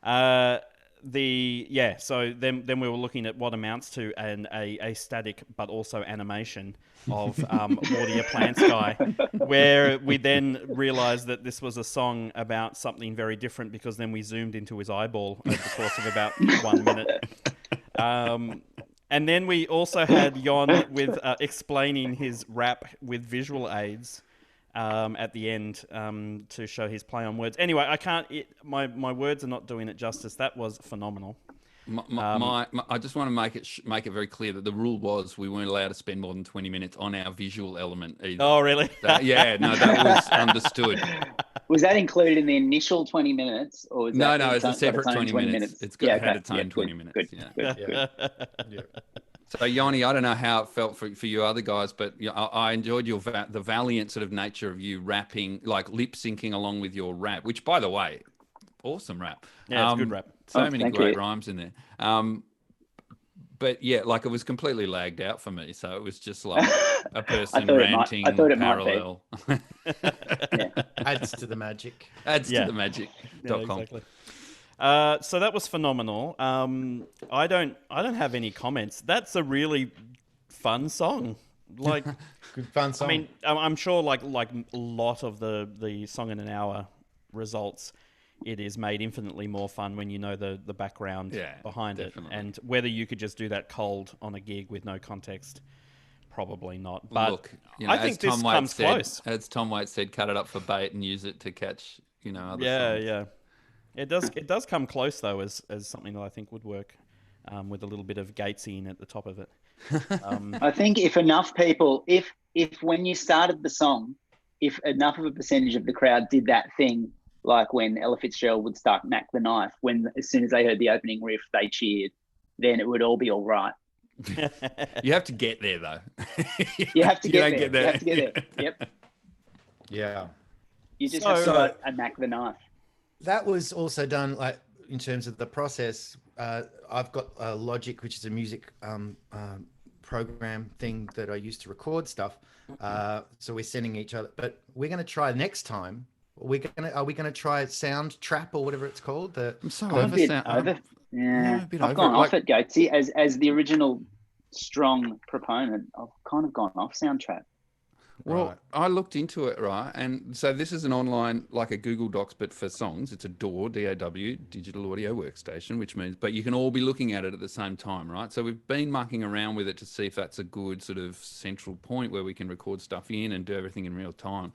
Actually. So then we were looking at what amounts to a static but also animation of Water Your Plants Guy, where we then realised that this was a song about something very different because then we zoomed into his eyeball over the course of about 1 minute. And then we also had Jon with explaining his rap with visual aids at the end to show his play on words. Anyway, I can't. My words are not doing it justice. That was phenomenal. I just want to make it very clear that the rule was we weren't allowed to spend more than 20 minutes on our visual element either. Oh, really? That was understood. Was that included in the initial 20 minutes? Or was No, that it's a separate 20 minutes. It's got had its own 20 minutes. Good, yeah. good. So, Yanni, I don't know how it felt for you other guys, but I enjoyed the valiant sort of nature of you rapping, like lip syncing along with your rap, which, by the way, awesome rap. Yeah, it's good rap. So many great you. rhymes in there. But yeah, like it was completely lagged out for me. So it was just like a person ranting parallel. Adds to the magic. Adds to the magic.com. Yeah, exactly. So that was phenomenal. I don't have any comments. That's a really fun song. Like, Good fun song. I mean, I'm sure like a lot of the song in an hour results, it is made infinitely more fun when you know the background behind definitely. it. And whether you could just do that cold on a gig with no context, probably not. But Look, I think this comes close. As Tom Waits said, cut it up for bait and use it to catch, other Yeah, songs. yeah. It does come close though as something that I think would work with a little bit of Gatesy at the top of it. I think if enough people, if when you started the song, if enough of a percentage of the crowd did that thing, like when Ella Fitzgerald would start Mac the Knife, when as soon as they heard the opening riff, they cheered, then it would all be all right. You have to get there, though. You have to You get don't there. get there. You have to get there. Yep. Yeah. You just have to So- vote a Mac the Knife. That was also done like in terms of the process. I've got Logic, which is a music program thing that I use to record stuff. So we're sending each other, but we're going to try next time. Are we going to try Sound Trap or whatever it's called? I'm so I'm a over bit sound. over. Yeah, a bit I've over gone it, off like- it, Gatesy. As the original strong proponent, I've kind of gone off Soundtrap. Well, Right. I looked into it, right? And so this is an online, like a Google Docs, but for songs. It's a DAW, D-A-W, digital audio workstation, which means, but you can all be looking at it at the same time, right? So we've been mucking around with it to see if that's a good sort of central point where we can record stuff in and do everything in real time.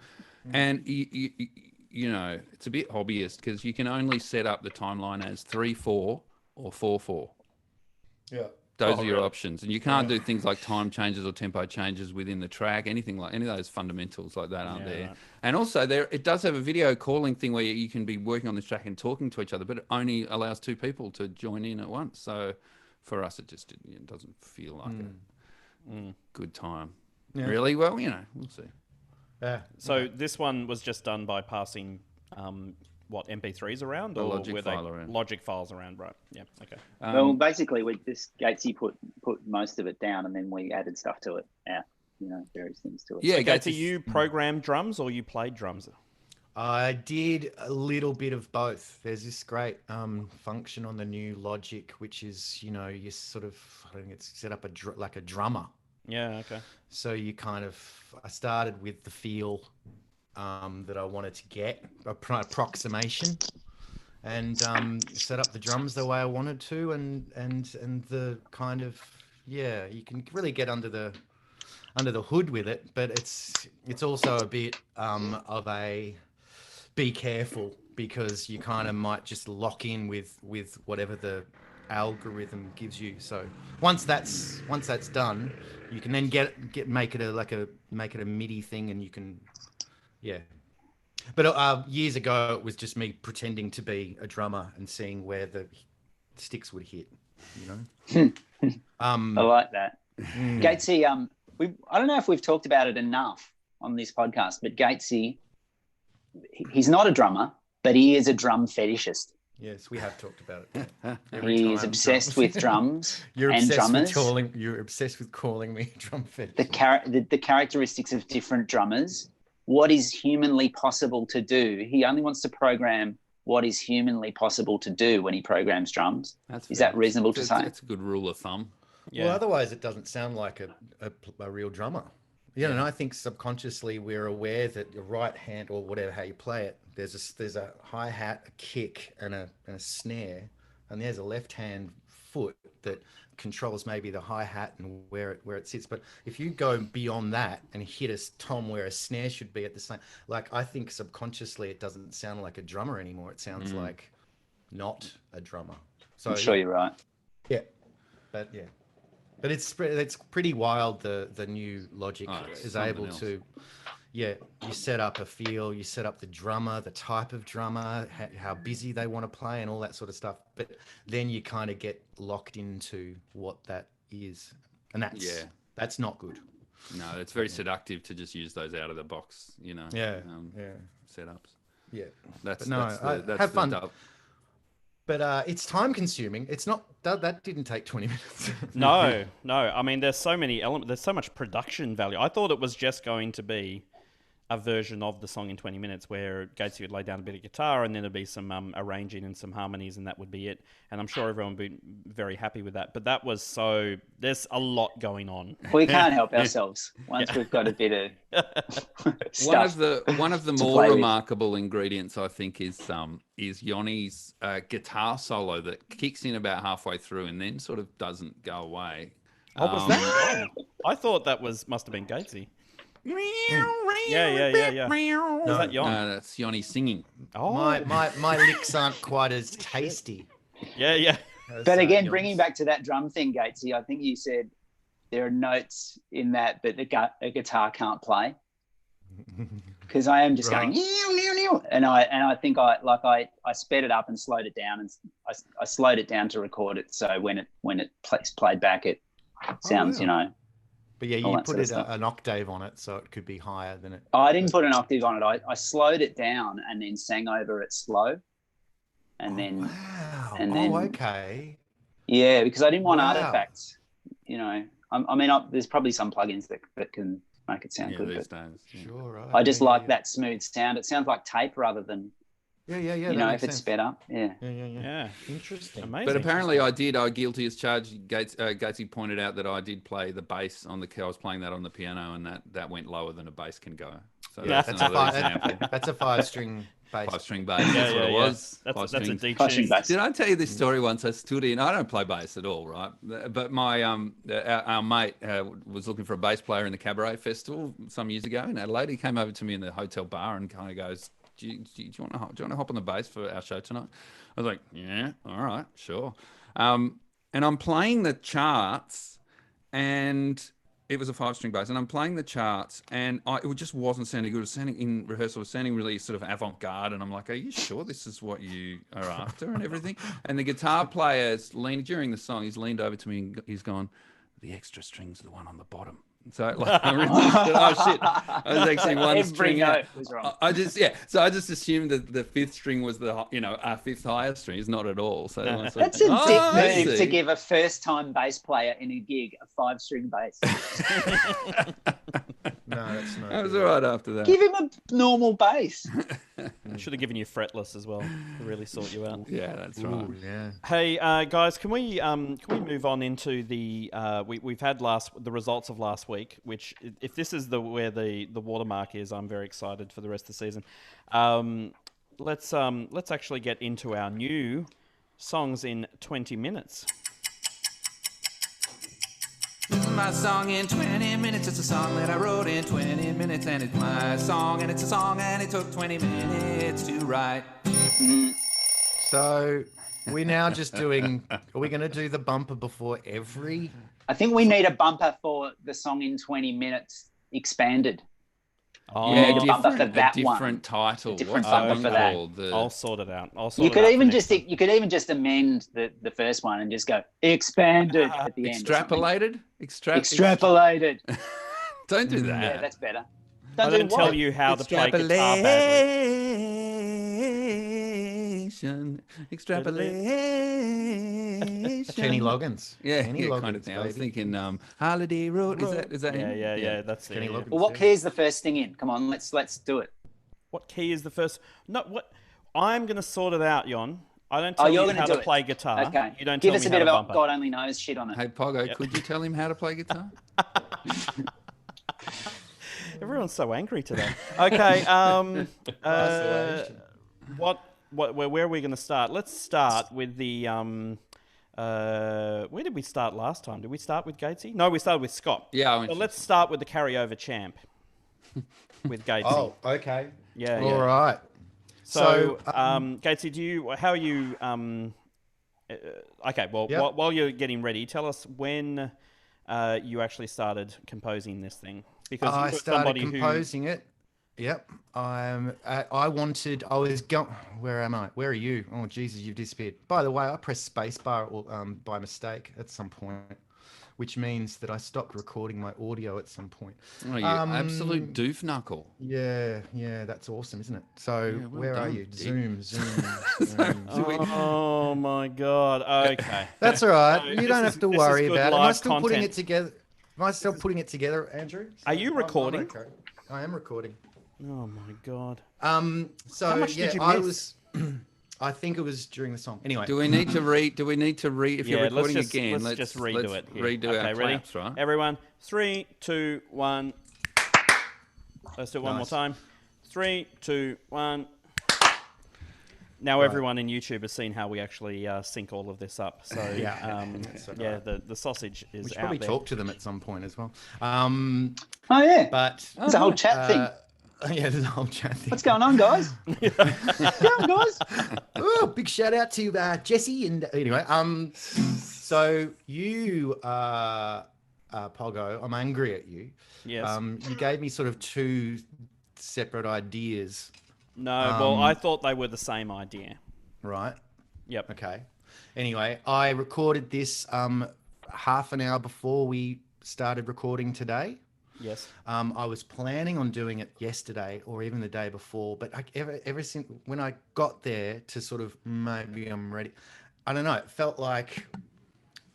And, it's a bit hobbyist because you can only set up the timeline as 3/4 or 4/4. Yeah. Those are your options, and you can't do things like time changes or tempo changes within the track. Anything like any of those fundamentals like that aren't there. Right. And also, it does have a video calling thing where you can be working on this track and talking to each other, but it only allows 2 people to join in at once. So for us, it just doesn't feel like a good time. Yeah. Really? Well, we'll see. Yeah. So this one was just done by passing MP3s around, The or Logic were they file around. Logic files around? Right. Yeah. Okay. Well, basically, Gatesy put most of it down, and then we added stuff to it. Various things to it. Yeah, So, Gates, Gatesy- you programmed drums or you played drums? I did a little bit of both. There's this great function on the new Logic, which is, you sort of, I think it's set up like a drummer. Yeah. Okay. So I started with the feel that I wanted to get, approximation, and set up the drums the way I wanted to, and the kind of, you can really get under the hood with it, but it's also a bit of a be careful, because you kind of might just lock in with whatever the algorithm gives you. So once that's done, you can then make it a MIDI thing, and you can, But years ago, it was just me pretending to be a drummer and seeing where the sticks would hit. I like that. Gatesy, I don't know if we've talked about it enough on this podcast, but Gatesy, he's not a drummer, but he is a drum fetishist. Yes, we have talked about it. He is obsessed with drums You're and obsessed drummers. You're obsessed with calling me a drum fetish. The characteristics of different drummers, what is humanly possible to do. He only wants to program what is humanly possible to do when he programs drums. Is that reasonable to say? That's a good rule of thumb. Yeah. Well, otherwise it doesn't sound like a real drummer. And I think subconsciously we're aware that your right hand, or whatever, how you play it, there's a hi-hat, a kick, and a snare, and there's a left-hand foot that controls maybe the hi-hat and where it sits. But if you go beyond that and hit a tom where a snare should be at the same, like, I think subconsciously it doesn't sound like a drummer anymore. It sounds like not a drummer. So I'm sure you're right. yeah, but it's pretty wild. The new Logic It's is something able else. to, you set up a feel, you set up the drummer, the type of drummer, how busy they want to play, and all that sort of stuff. But then you kind of get locked into what that is, and that's not good. No, it's very seductive to just use those out of the box, setups. Yeah, That's But no, that's have the fun. dub. but it's time consuming. It's not that didn't take 20 minutes. No. I mean, there's so many elements. There's so much production value. I thought it was just going to be a version of the song in 20 minutes where Gatesy would lay down a bit of guitar and then there'd be some arranging and some harmonies and that would be it. And I'm sure everyone would be very happy with that. But that was there's a lot going on. We can't help ourselves once we've got a bit of stuff. One of the more remarkable ingredients, I think, is Yoni's guitar solo that kicks in about halfway through and then sort of doesn't go away. What was that? I thought that must have been Gatesy. Yeah. Is that Yon? No, that's Yoni singing. Oh, My licks aren't quite as tasty. Yeah. But again, bringing back to that drum thing, Gatesy, I think you said there are notes in that a guitar can't play. Because I am just going, and I think I sped it up and slowed it down, and I slowed it down to record it, so when it played back, it sounds, But yeah, you put an octave on it, so it could be higher than it. I didn't put an octave on it. I slowed it down and then sang over it slow, and then. Okay. Yeah, because I didn't want artifacts. There's probably some plugins that can make it sound good. These days. Sure, right. I just like that smooth sound. It sounds like tape rather than. Yeah. If it's sped up. Yeah. Interesting. Amazing. But apparently I guilty as charged. Gatesy pointed out that I did play the bass on I was playing that on the piano, and that went lower than a bass can go. So that's another example. That's a 5-string bass. 5-string bass. That's what it was. That's a deep Five-string bass. Did I tell you this story once? I stood in. I don't play bass at all, right? But my our mate was looking for a bass player in the Cabaret Festival some years ago in Adelaide. He came over to me in the hotel bar and kind of goes, Do you want to hop on the bass for our show tonight? I was like, yeah, all right, sure. And I'm playing the charts, and it was a 5-string bass, and I'm playing the charts, and it just wasn't sounding good. It was sounding in rehearsal, it was sounding really sort of avant-garde, and I'm like, are you sure this is what you are after and everything? And the guitar player's during the song, he's leaned over to me and he's gone, the extra string's the one on the bottom. So I realized oh shit, I was actually one string out. Was wrong. So I just assumed that the 5th string was our 5th highest string. It's not at all. So that's a dick move to give a first-time bass player in a gig a 5-string bass. No, that's not. That was all right after that. Give him a normal bass. Should have given you fretless as well to really sort you out. Yeah, that's right. Ooh, yeah. Hey guys, can we move on into the we've had the results of last week, which if this is where the watermark is, I'm very excited for the rest of the season. Let's actually get into our new songs in 20 minutes. My song in 20 minutes. It's a song that I wrote in 20 minutes, and it's my song, and it's a song, and it took 20 minutes to write. So we're now just doing. Are we going to do the bumper before every? I think we need a bumper for the song in 20 minutes expanded. Oh, Yeah, a bumper for that one. different title. A different What's bumper one for that. called? I'll sort it out. You could even just amend the first one and just go expanded at the end. Extrapolated. Extrapolated. Don't do that. Yeah, that's better. I didn't tell you how to play guitar badly. Extrapolation. Kenny Loggins. Yeah, Kenny yeah, Loggins, kind of thing. I was baby. thinking Holiday Road. Is that him? Yeah. That's Kenny it. Loggins. Well, what key is the first thing in? Come on, let's do it. What key is the first? No, what? I'm going to sort it out, Yon. I don't tell you're you gonna how do to it. play guitar. Okay. You don't Give tell us me a bit how of to bumper. God only knows shit on it. Hey, Pogo, could you tell him how to play guitar? Everyone's so angry today. Okay. Where are we going to start? Let's start with the. Where did we start last time? Did we start with Gatesy? No, we started with Scott. Yeah. So let's start with the carryover champ. With Gatesy. Oh, okay. Yeah. All right. So, Gatesy, how are you? Okay. Well, Yep. while you're getting ready, tell us when you actually started composing this thing. Because I you're started somebody composing it. Yep. I was going. Where am I? Where are you? Oh, Jesus, you've disappeared. By the way, I pressed spacebar by mistake at some point, which means that I stopped recording my audio at some point. Oh, you absolute doof knuckle. Yeah, that's awesome, isn't it? So Yeah, well where are done, you? Dick. Zoom. Oh my God. Okay. That's all right. So You this don't is- have to this is worry good about it. Am I live still putting content. it together? Am I still putting it together, Andrew? Are you I'm recording? okay. I am recording. Oh my god. So How much yeah, did you I miss? was. I think it was during the song. Anyway, Do we need to read? If you're recording again, let's just redo it here. redo Okay, our ready? claps, right? Everyone, 3, 2, 1. Let's do it one more Nice. time. 3, 2, 1. Now Right. everyone in YouTube has seen how we actually sync all of this up. So Yeah. That's all yeah, right. the sausage is we should out probably there. talk to them at some point as well. Oh yeah, But it's a whole chat thing. yeah, there's a whole chat thing. What's going on, guys? What's going on, guys? Oh, big shout out to Jesse and anyway. So you, Pogo, I'm angry at you. Yes. You gave me sort of two separate ideas, No, well, I thought they were the same idea. right? Yep. Okay. Anyway, I recorded this half an hour before we started recording today. Yes. I was planning on doing it yesterday or even the day before, but ever since when I got there to sort of maybe I'm ready, I don't know. It felt like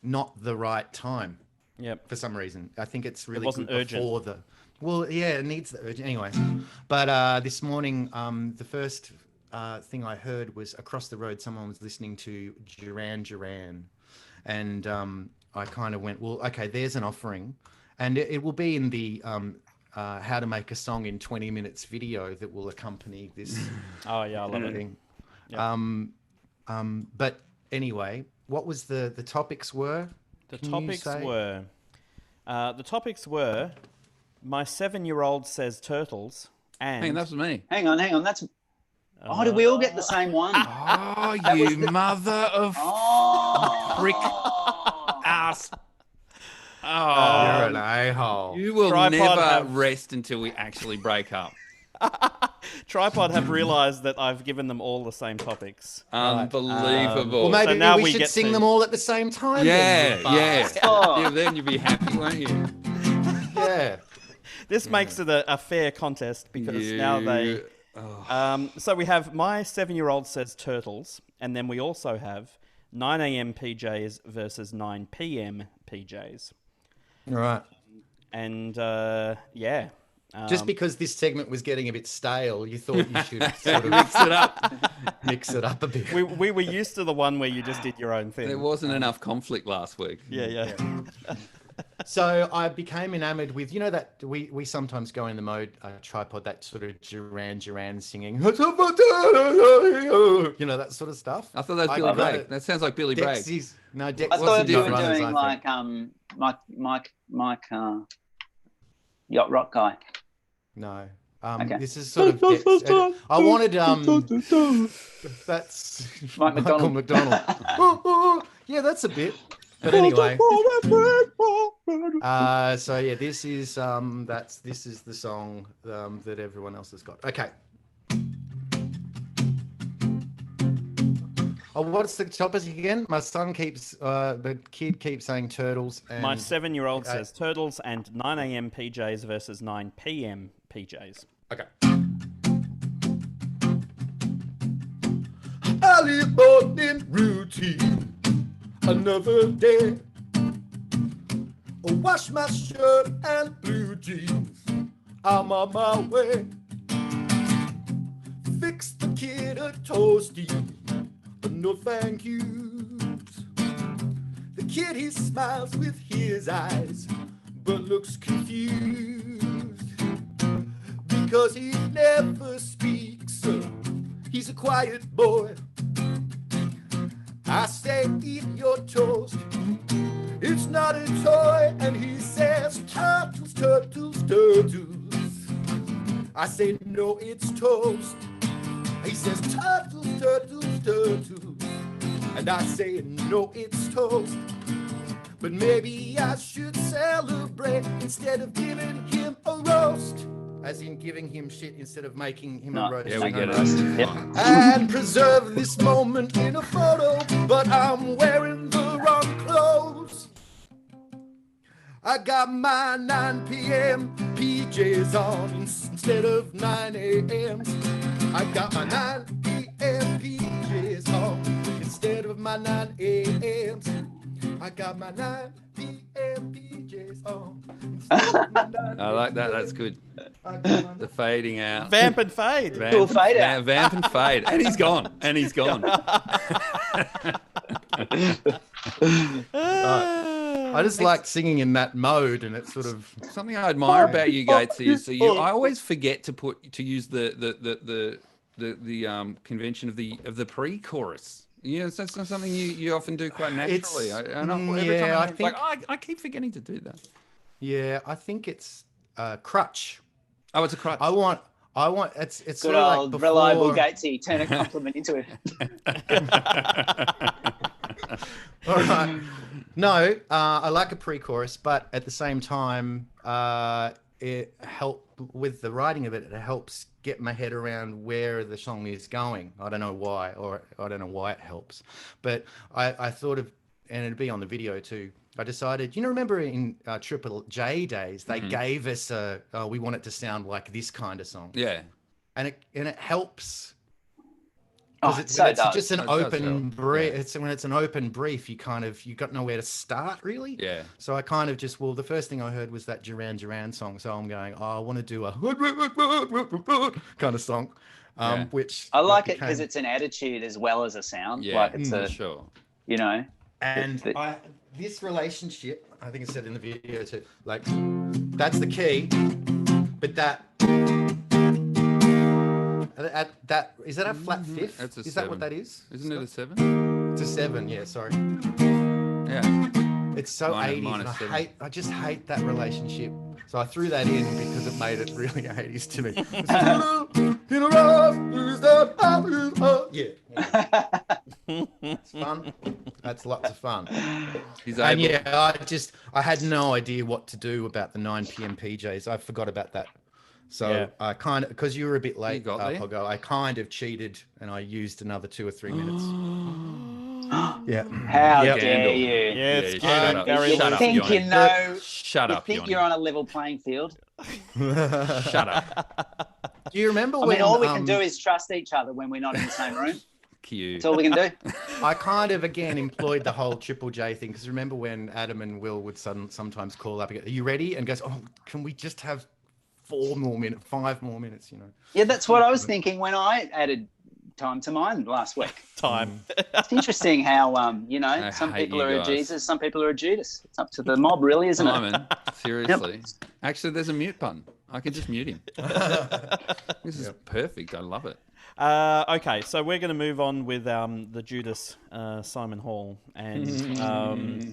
not the right time Yep. for some reason. I think it's really wasn't good urgent. before the. Well, yeah, it needs the urgent. Anyways, but this morning, the first thing I heard was across the road. Someone was listening to Duran Duran, and I kind of went, well, okay, there's an offering. And it will be in the how to make a song in 20 minutes video that will accompany this Oh yeah, I love it. thing. Yep. But anyway, what was the topics were? The Can you topics say? were my 7-year-old says turtles and Hey, that's me. Hang on. That's. Oh, did we all get the same one? Oh, That was you the- mother of Oh, prick ass. You're Oh, an a-hole. you will Tripod never have- rest until we actually break up. Tripod have realised that I've given them all the same topics. Unbelievable. Well, maybe So now we we should get sing to- them all at the same time. yeah, then, you yeah. bastard. Oh. Yeah, then you'd be happy, won't you? Yeah. This makes it a fair contest because now they. So we have my 7-year-old says turtles, and then we also have 9 a.m. PJs versus 9 p.m. PJs, All right. and yeah. Just because this segment was getting a bit stale, you thought you should sort of Mix it up. mix it up a bit. We were used to the one where you just did your own thing. There wasn't enough conflict last week. Yeah. So I became enamored with, you know, that we sometimes go in the mode, Tripod, that sort of Duran singing, you know, that sort of stuff. I thought that was I Billy got Bragg. it. That sounds like Billy Bragg. Dex I What's thought the you were difference? doing like Mike yacht rock guy. No. Okay. This is sort of Dex. I wanted that's Mike Michael McDonald. McDonald. Yeah, that's a bit. But anyway. So yeah, this is the song that everyone else has got. Okay. Oh, what's the topic again? My son keeps the kid keeps saying turtles and My 7-year-old says turtles and 9 a.m. PJs versus 9 p.m. PJs. okay. Early morning routine, another day. Wash my shirt and blue jeans. I'm on my way. Fix the kid a toasty. No thank yous. The kid, he smiles with his eyes, but looks confused because he never speaks. He's a quiet boy. I say, eat your toast. It's not a toy. And he says, turtles, turtles, turtles. I say, no, it's toast. He says, turtles, turtles, turtles. And I say, no, it's toast. But maybe I should celebrate instead of giving him a roast. As in giving him shit instead of making him a roast. Yeah, we get it. Yep. And preserve this moment in a photo, but I'm wearing the wrong clothes. I got my 9 p.m. PJs on instead of 9 a.m. I got my 9 p.m. PJs on instead of my 9 a.m. I got my 9 p.m. PJs on I like that. That's good. The fading out. Vamp and fade. Cool fade out. Vamp and fade. And he's gone. And he's gone. I just like singing in that mode, and it's sort of Something I admire about you, Gatesy, is that I always forget to use the convention of the pre-chorus. Yeah, so that's not something you often do quite naturally. I keep forgetting to do that. yeah. I think it's crutch. Oh, it's a crutch. I want. It's Good sort of old like reliable before. Gatesy. Turn a compliment into it. All right. No, I like a pre-chorus, but at the same time, it help with the writing of it. It helps get my head around where the song is going. I don't know why, or I don't know why it helps, but I thought of, and it'd be on the video too. I decided, remember in Triple J days, they gave us we want it to sound like this kind of song. Yeah. And it helps. Oh, Because it it's does. just an It does open help. brief. Yeah. It's when it's an open brief, you got nowhere to start really. Yeah. So I kind of just the first thing I heard was that Duran Duran song. So I'm going, I want to do a kind of song, Yeah. which I like it became- because it's an attitude as well as a sound. Yeah. Like it's for a, sure. And this relationship, I think it's said in the video too, like that's the key, but that is that a flat fifth? That's a is seven. that what that is? Isn't it a 7? It's a 7. Yeah, sorry. Yeah. It's so Minus- 80s, minus and 7. I just hate that relationship. So I threw that in because it made it really 80s to me. Yeah. It's fun. That's lots of fun. He's And able. yeah, I had no idea what to do about the 9 p.m. PJs. I forgot about that. So Yeah. I kind of, because you were a bit late, got there? Pogo, I kind of cheated and I used another 2 or 3 minutes. Yeah. How Yep. dare Scandal. you? Yeah, it's shut good. up. Gary Shut Lewis. up, think Yoni. you know? Shut You up, think Yoni. you're on a level playing field? Shut up. Do you remember I when mean, all we can do is trust each other when we're not in the same room. Cute. That's all we can do. I kind of again employed the whole Triple J thing, because remember when Adam and Will would sometimes call up and go, "Are you ready?" and goes, "Oh, can we just have 5 more minutes?" Yeah, that's what I was thinking when I added time to mine last week. Time. It's interesting how, I some hate people you are a guys. Jesus, some people are a Judas. It's up to the mob, really, isn't it? Simon, seriously. Actually, there's a mute button. I can just mute him. This is perfect. I love it. Okay, so we're going to move on with the Judas Simon Hall, and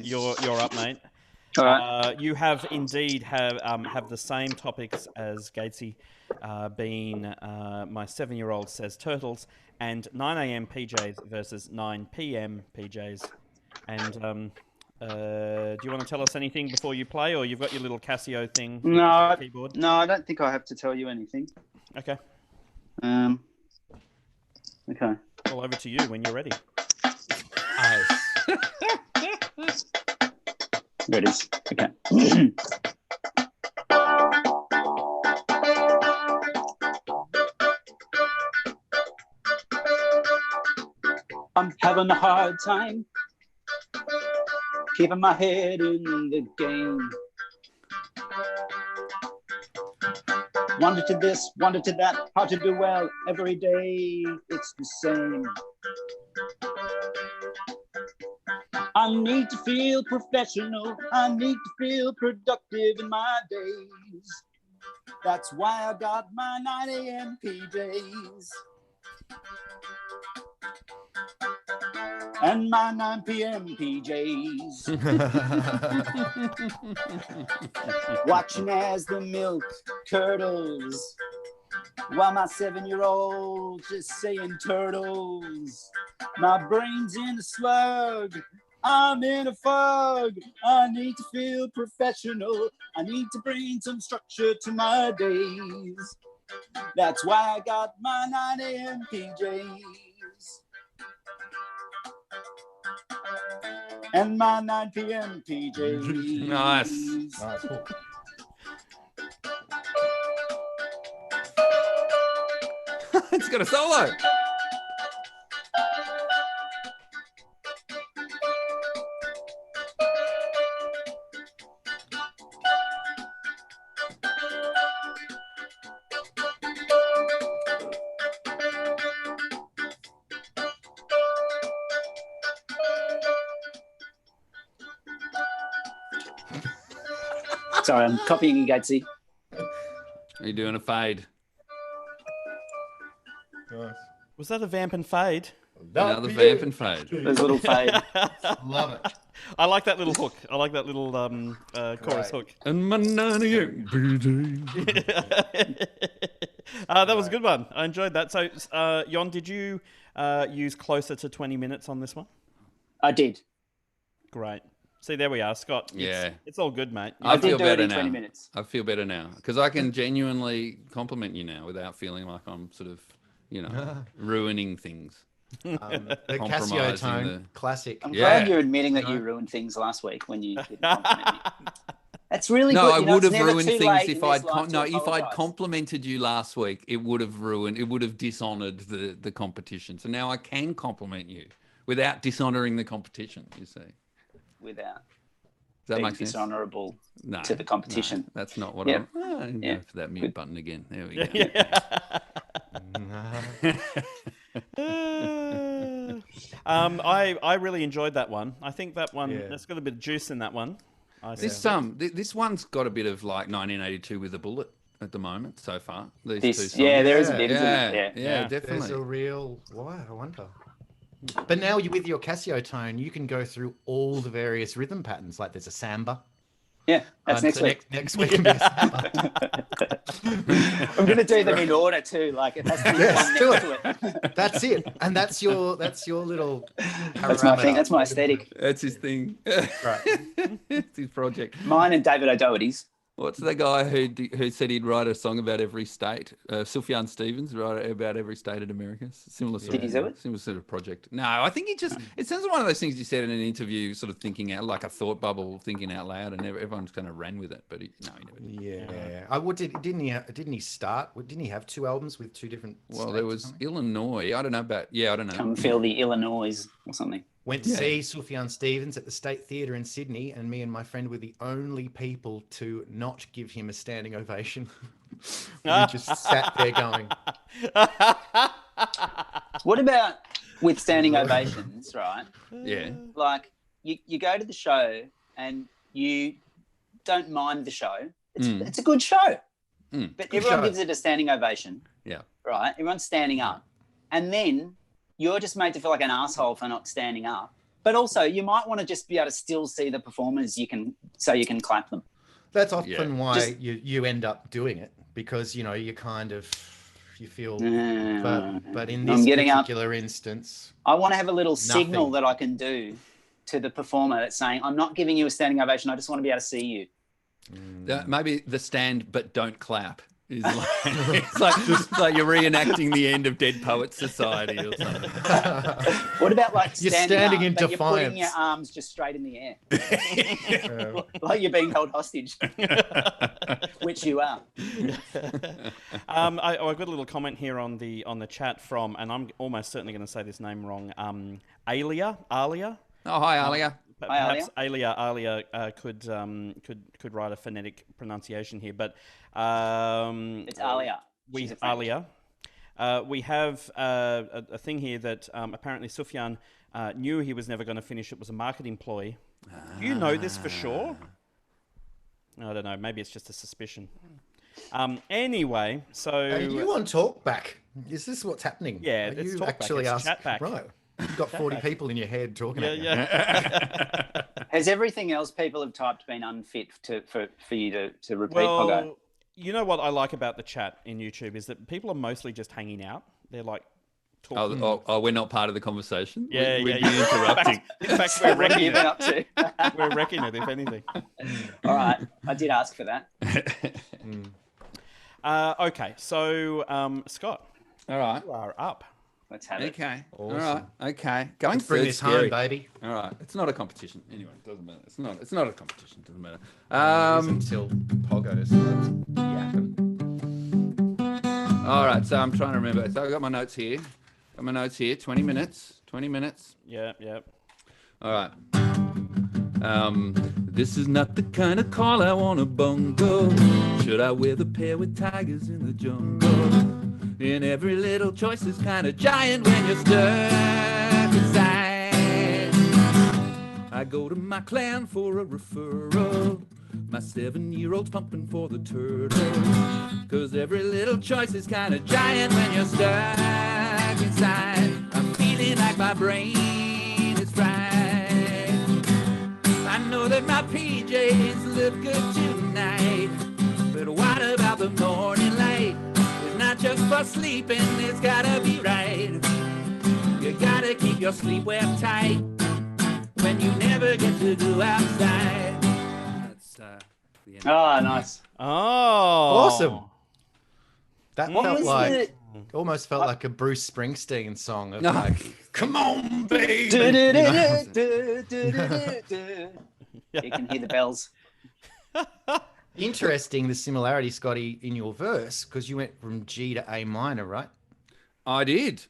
you're up, mate. All right. You have indeed have the same topics as Gatesy, being my 7-year-old says turtles and 9 a.m. PJs versus 9 p.m. PJs. And do you want to tell us anything before you play, or you've got your little Casio thing? No, Keyboard. no, I don't think I have to tell you anything. Okay. Okay. All over to you when you're ready. There it is. Okay. I'm having a hard time keeping my head in the game. Wander to this, wander to that, hard to do well every day. It's the same. I need to feel professional. I need to feel productive in my days. That's why I got my 9 a.m. PJs. And my 9 p.m. PJs. Watching as the milk curdles, while my 7-year-old just saying turtles. My brain's in a slug, I'm in a fog. I need to feel professional. I need to bring some structure to my days. That's why I got my 9 a.m. PJs. And my 9 p.m. PJs. Nice. Cool. It's got a solo. Sorry, I'm copying you, Gatesy. Are you doing a fade? Nice. Was that a vamp and fade? Another vamp and fade. There's a little fade. Love it. I like that little hook. I like that little chorus hook. And my 98 That was a good one. I enjoyed that. So, Jon, did you use closer to 20 minutes on this one? I did. Great. See, there we are, Scott. Yeah. It's all good, mate. I feel did do it better in now. 20 minutes. I feel better now because I can genuinely compliment you now without feeling like I'm sort of, ruining things. The Casio Compromising tone, the- classic. I'm Yeah. glad you're admitting that you ruined things last week when you didn't compliment me. That's really No, good. I You know, would it's have never ruined too things late if in I'd this life to if I'd apologise. complimented you last week. It would have ruined. It would have dishonored the competition. So now I can compliment you without dishonoring the competition. You see, does Without that being make sense? dishonourable No, to the competition. no, that's not what Yep. I'm. Yeah. Go for that mute button again. There we go. I really enjoyed that one. I think that one, Yeah. there's got a bit of juice in that one. This one's got a bit of like 1982 with a bullet at the moment so far. These two songs. There is a bit, yeah, isn't it? yeah, There's definitely. a real why, I wonder. But now with your Casio tone, you can go through all the various rhythm patterns. Like there's a samba. Yeah, that's next so week. Next week can be a samba. I'm going to do them in order too. Like it has to be Yes, one do next to it. That's it, and that's your little. That's my thing. parameter. That's my aesthetic. That's his thing. Right. It's his project. Mine and David O'Doherty's. What's the guy who said he'd write a song about every state? Sufjan Stevens, write about every state in America. Similar sort Did he do it? Similar sort of project. No, I think it sounds like one of those things you said in an interview, sort of thinking out like a thought bubble, thinking out loud, and everyone's kind of ran with it. But he never did. Yeah, didn't he start? Didn't he have 2 albums with 2 different? Well, there was Illinois. I don't know about. Yeah, I don't know. Come feel the Illinois or something. Went to see Sufjan Stevens at the State Theatre in Sydney, and me and my friend were the only people to not give him a standing ovation. We just sat there going, What about with standing ovations, right? Yeah. Like you go to the show and you don't mind the show. It's a good show. But everyone gives it a standing ovation. Yeah. Right? Everyone's standing up. And then you're just made to feel like an asshole for not standing up. But also you might want to just be able to still see the performers you can clap them. that's often why Just- you end up doing it, because you feel but in I'm this getting up. particular instance, I want to have a little signal Nothing. that I can do to the performer that's saying, I'm not giving you a standing ovation. I just want to be able to see you. Maybe the stand, but don't clap. Is like, it's like you're reenacting the end of Dead Poets Society or something. What about like You're standing standing up, in but you're putting defiance. your arms just straight in the air, like you're being held hostage, which you are. I got a little comment here on the chat from, and I'm almost certainly going to say this name wrong. Alia. Oh, hi, Alia. Perhaps Alia could write a phonetic pronunciation here, but It's Alia. we have a thing here that apparently Sufjan knew he was never going to finish. It was a marketing ploy. Do you know this for sure? I don't know. Maybe it's just a suspicion. Anyway, so are you on talkback? Is this what's happening? Yeah, Are it's you talkback, actually it's asked? chatback. Right, you've got 40 people in your head talking. yeah, at you. yeah. Has everything else people have typed been unfit for you to repeat, Pogo? Well, you know what I like about the chat in YouTube is that people are mostly just hanging out. They're like talking. Oh, we're not part of the conversation. Yeah, we're yeah. Interrupting. In fact, So what have you been up to? we're wrecking it, if anything. All right, I did ask for that. Okay, so Scott, All right. you are up. Let's have it. Okay. All Awesome. right. Okay. Going Bring third this scary. home, baby. All right. It's not a competition. Anyway, it doesn't matter. It's not a competition. Doesn't matter. Until Pogo starts yapping. All right. So I'm trying to remember. So I got my notes here. 20 minutes. 20 minutes. Yeah. All right. This is not the kind of call I want to bungle. Should I wear the pair with tigers in the jungle? And every little choice is kind of giant when you're stuck inside. I go to my clan for a referral. My 7-year-old's pumping for the turtles. 'Cause every little choice is kind of giant when you're stuck inside. I'm feeling like my brain is fried. I know that my PJs look good tonight, but what about the morning light? It's not just for sleeping, it's gotta be right. You gotta keep your sleepwear tight when you never get to go outside. That's the end. Oh, nice. Oh, Awesome. That What felt was like the- almost felt like a Bruce Springsteen song of No. like, "Come on, baby." You can hear the bells. Interesting, the similarity, Scotty, in your verse, because you went from G to A minor, right? I did.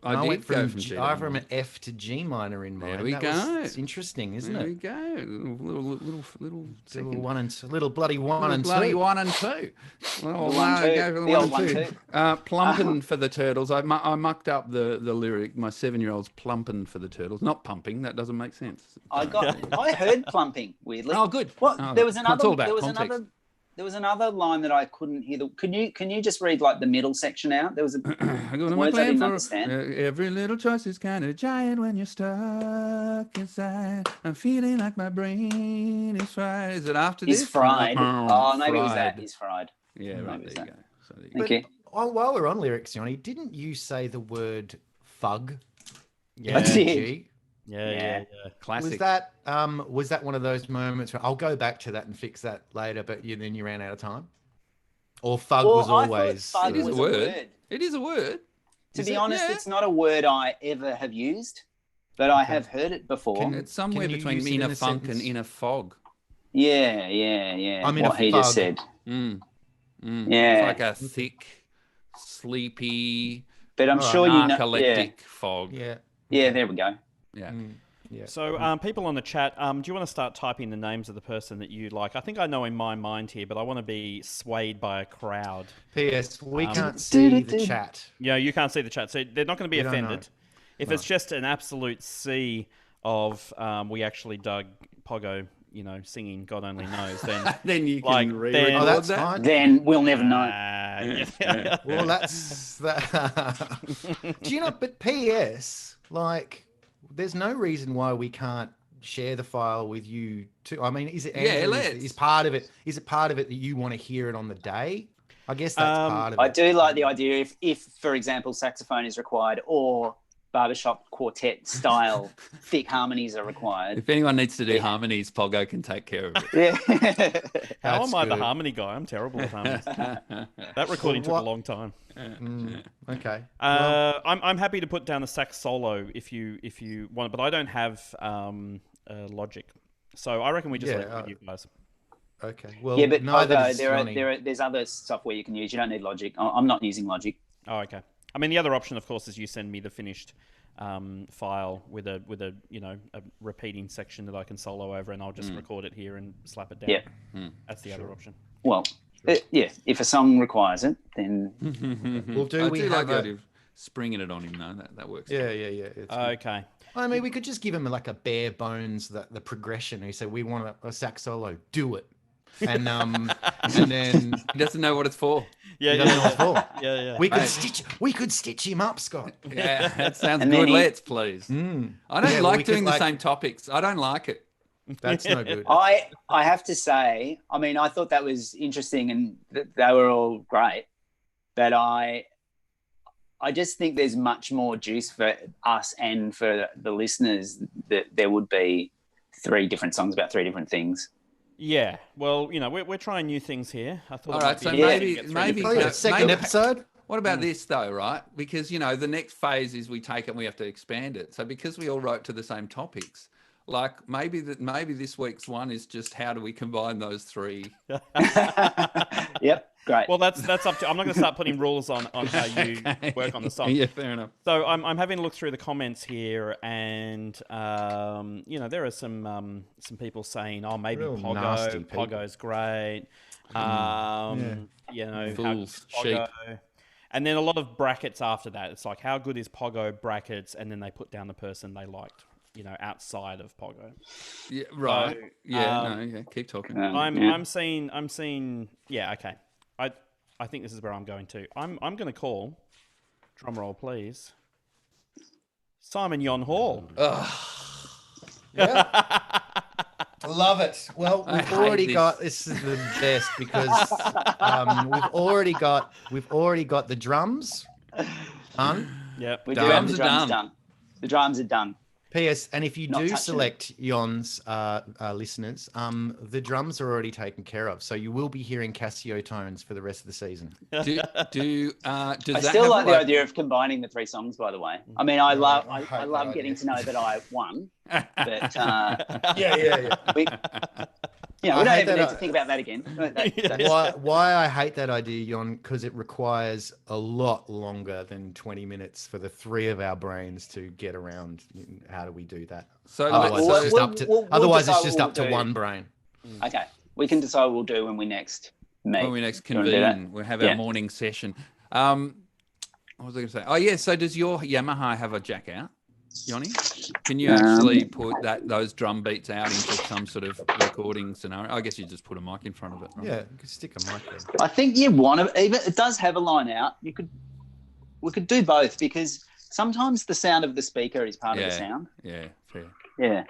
And I went did go from G, G. I from an F to G minor in mine. There we That go. It's interesting, isn't There we it? go. Little Little second. one and two, little bloody one Little and bloody two. 1 and 2. Well, The 1, 2. go for The old 1, 2. Plumping for the turtles. I mucked up the lyric. My 7-year-old's plumping for the turtles, not pumping. That doesn't make sense. I heard plumping weirdly. Oh, good. What? Oh, There was it's another. all about There was context. another line that I couldn't hear. Can you just read like the middle section out? There was a I got my words I plan didn't for understand. every little choice is kind of giant when you're stuck inside. I'm feeling like my brain is fried. Is it after this? He's fried. Oh, maybe it was that. Fried. He's fried. Yeah, right. Maybe There it you was go. So there you go. Thank you. While we're on lyrics, Johnny, didn't you say the word "fug"? yeah, I did. G? yeah. Classic. Was that one of those moments where I'll go back to that and fix that later, but then you ran out of time? Or "fug" was Well, I thought always fug It is was a word. It is a word. To Is be it? honest, Yeah. it's not a word I ever have used, but I have heard it before. It's somewhere Can you between use it in inner a funk and sentence? inner fog. Yeah. I'm in what a he just fug. said. Mm. Yeah. It's like a thick, sleepy, But I'm sure you know. narcoleptic fog. Yeah. Yeah, there we go. Yeah. Yeah. So, people on the chat, do you want to start typing the names of the person that you like? I think I know in my mind here, but I want to be swayed by a crowd. P.S. We can't see the chat. Yeah, you can't see the chat, so they're not going to be We don't know. offended. If it's just an absolute sea of we actually dug Pogo, singing "God Only Knows," then Then you can Like, re-record then- Oh, that's that. fine. Then we'll never know. yeah. Well, that's that. Do you know? But P.S. Like, there's no reason why we can't share the file with you too. I mean, is it? Andrew, let's. is part of it? Is it part of it that you want to hear it on the day? I guess that's part of it. I do like the idea if, for example, saxophone is required or barbershop quartet style thick harmonies are required. If anyone needs to do harmonies, Pogo can take care of it. Yeah. How That's am I the good. harmony guy? I'm terrible at harmonies. That recording took a what- long time. Okay. I'm happy to put down the sax solo if you want, but I don't have Logic, so I reckon we just Yeah, leave it with you guys. Okay. Well, Yeah, but neither Pogo, does Johnny. there's other software you can use. You don't need Logic. I'm not using Logic. Oh, okay. I mean, the other option, of course, is you send me the finished file with a a repeating section that I can solo over, and I'll just record it here and slap it down. Yeah. That's the other option. Well, yeah. If a song requires it, then Well, do I we do have like the a? idea of springing it on him, though. That works. Yeah. It's good. Okay. I mean, we could just give him like a bare bones the progression. He said, "We want a sax solo. Do it," and then He doesn't know what it's for. Yeah, he doesn't know what for. yeah. We could stitch him up, Scott. Yeah, that sounds And then good. he- Let's please. I don't Yeah, well, like we could, doing the like- same topics. I don't like it. That's no good. I have to say, I mean, I thought that was interesting and they were all great, but I just think there's much more juice for us and for the listeners that there would be 3 different songs about 3 different things. Yeah. Well, we're trying new things here. I thought. All it right, might be so interesting maybe- to get 3 maybe- different Oh, yeah, tracks. second maybe- episode. What about this though, right? Because the next phase is we take it and we have to expand it. So because we all wrote to the same topics, like maybe this week's one is just how do we combine those 3? Yep, great. Well, that's up to. I'm not going to start putting rules on how you work on the song. Yeah, fair enough. So I'm having a look through the comments here, and there are some people saying, "Oh, maybe Real nasty people. Pogo's great." Fools, how good is Pogo? And then a lot of brackets after that. It's like, how good is Pogo brackets, and then they put down the person they liked outside of Pogo. Yeah, right. So, Yeah, keep talking. I'm seeing. Yeah, okay. I think this is where I'm going to. I'm going to call. Drum roll, please. Simon Yon Hall. Love it. Well, we've already got. This is the best because we've already got the drums done. Yep. We do have the drums done. The drums are done. P.S. And if you Not do touching select Yon's listeners, the drums are already taken care of, so you will be hearing Casio tones for the rest of the season. Does I that still have like the idea of combining the 3 songs. By the way, I mean, I love getting to know that I won, but Yeah. we don't even need to think about that again. Why I hate that idea, Yon, because it requires a lot longer than 20 minutes for the 3 of our brains to get around. How do we do that? So Otherwise, it's just up to one brain. Okay, we can decide what we'll do when we next meet. When we next convene, we'll have our morning session. What was I going to say? Oh, yeah. So does your Yamaha have a jack out, Yoni? Can you actually put those drum beats out into some sort of recording scenario? I guess you just put a mic in front of it. Right? Yeah, you could stick a mic there. I think you want to. Even it does have a line out. We could do both because sometimes the sound of the speaker is part of the sound. Yeah, fair. Yeah,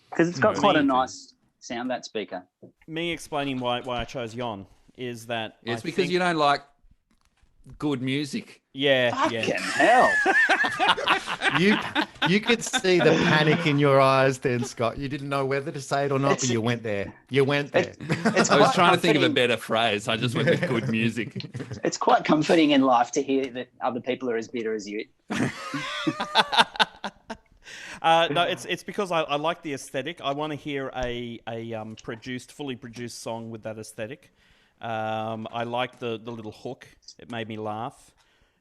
because it's got quite a nice sound, that speaker. Me explaining why I chose Yon is that it's because you don't like good music. Yeah. Fucking hell. You could see the panic in your eyes then, Scott. You didn't know whether to say it or not, but you went there. I was trying to think of a better phrase. I just went with good music. It's quite comforting in life to hear that other people are as bitter as you. No, it's because I like the aesthetic. I want to hear a fully produced song with that aesthetic. I like the little hook. It made me laugh.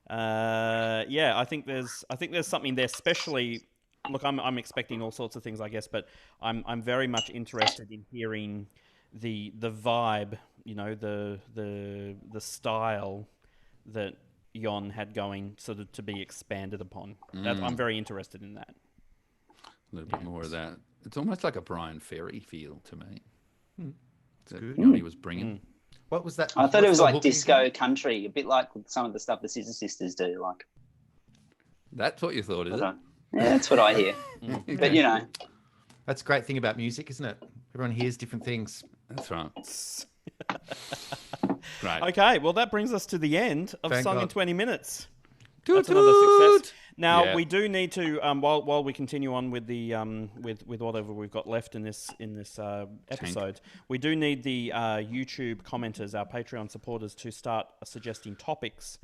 I think there's something there. Especially, look, I'm expecting all sorts of things, I guess, but I'm very much interested in hearing the vibe. The style that Yon had going, sort of to be expanded upon. I'm very interested in that. A little bit more of that. It's almost like a Brian Ferry feel to me. That good. Yoni was bringing. What was that? I thought it was like disco country, a bit like some of the stuff the Scissor Sisters do. Like that's what you thought, is it? Yeah, that's what I hear. But that's a great thing about music, isn't it? Everyone hears different things. That's right. Great. Okay, well that brings us to the end of Thank Song in God. 20 Minutes. That's another success. Now we do need to while we continue on with the with whatever we've got left in this episode, we do need the YouTube commenters, our Patreon supporters, to start suggesting topics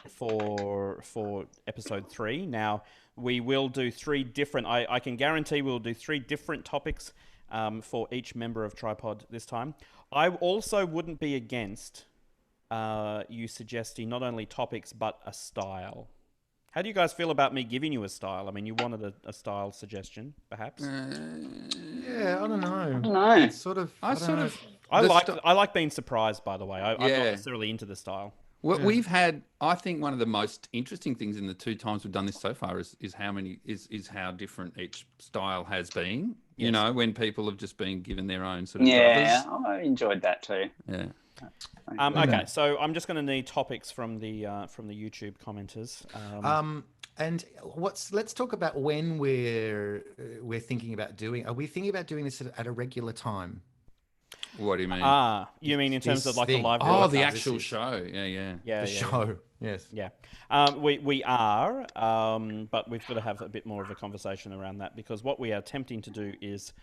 for episode 3. Now we will do 3 different. I can guarantee we'll do 3 different topics for each member of Tripod this time. I also wouldn't be against you suggesting not only topics but a style. How do you guys feel about me giving you a style? I mean, you wanted a style suggestion, perhaps. Yeah, I don't know. No, It's sort of. I like being surprised. By the way, I'm not necessarily into the style. Well, we've had. I think one of the most interesting things in the 2 times we've done this so far is how different each style has been. Yes. You know, when people have just been given their own sort of. yeah, brothers. I enjoyed that too. Yeah. Okay, so I'm just going to need topics from the YouTube commenters. And let's talk about when we're thinking about doing. Are we thinking about doing this at a regular time? What do you mean? You mean in terms of like thing. the live? Oh, the broadcast? actual show. Yeah. Yeah, The show. Yes. Yeah, we are, but we've got to have a bit more of a conversation around that, because what we are attempting to do is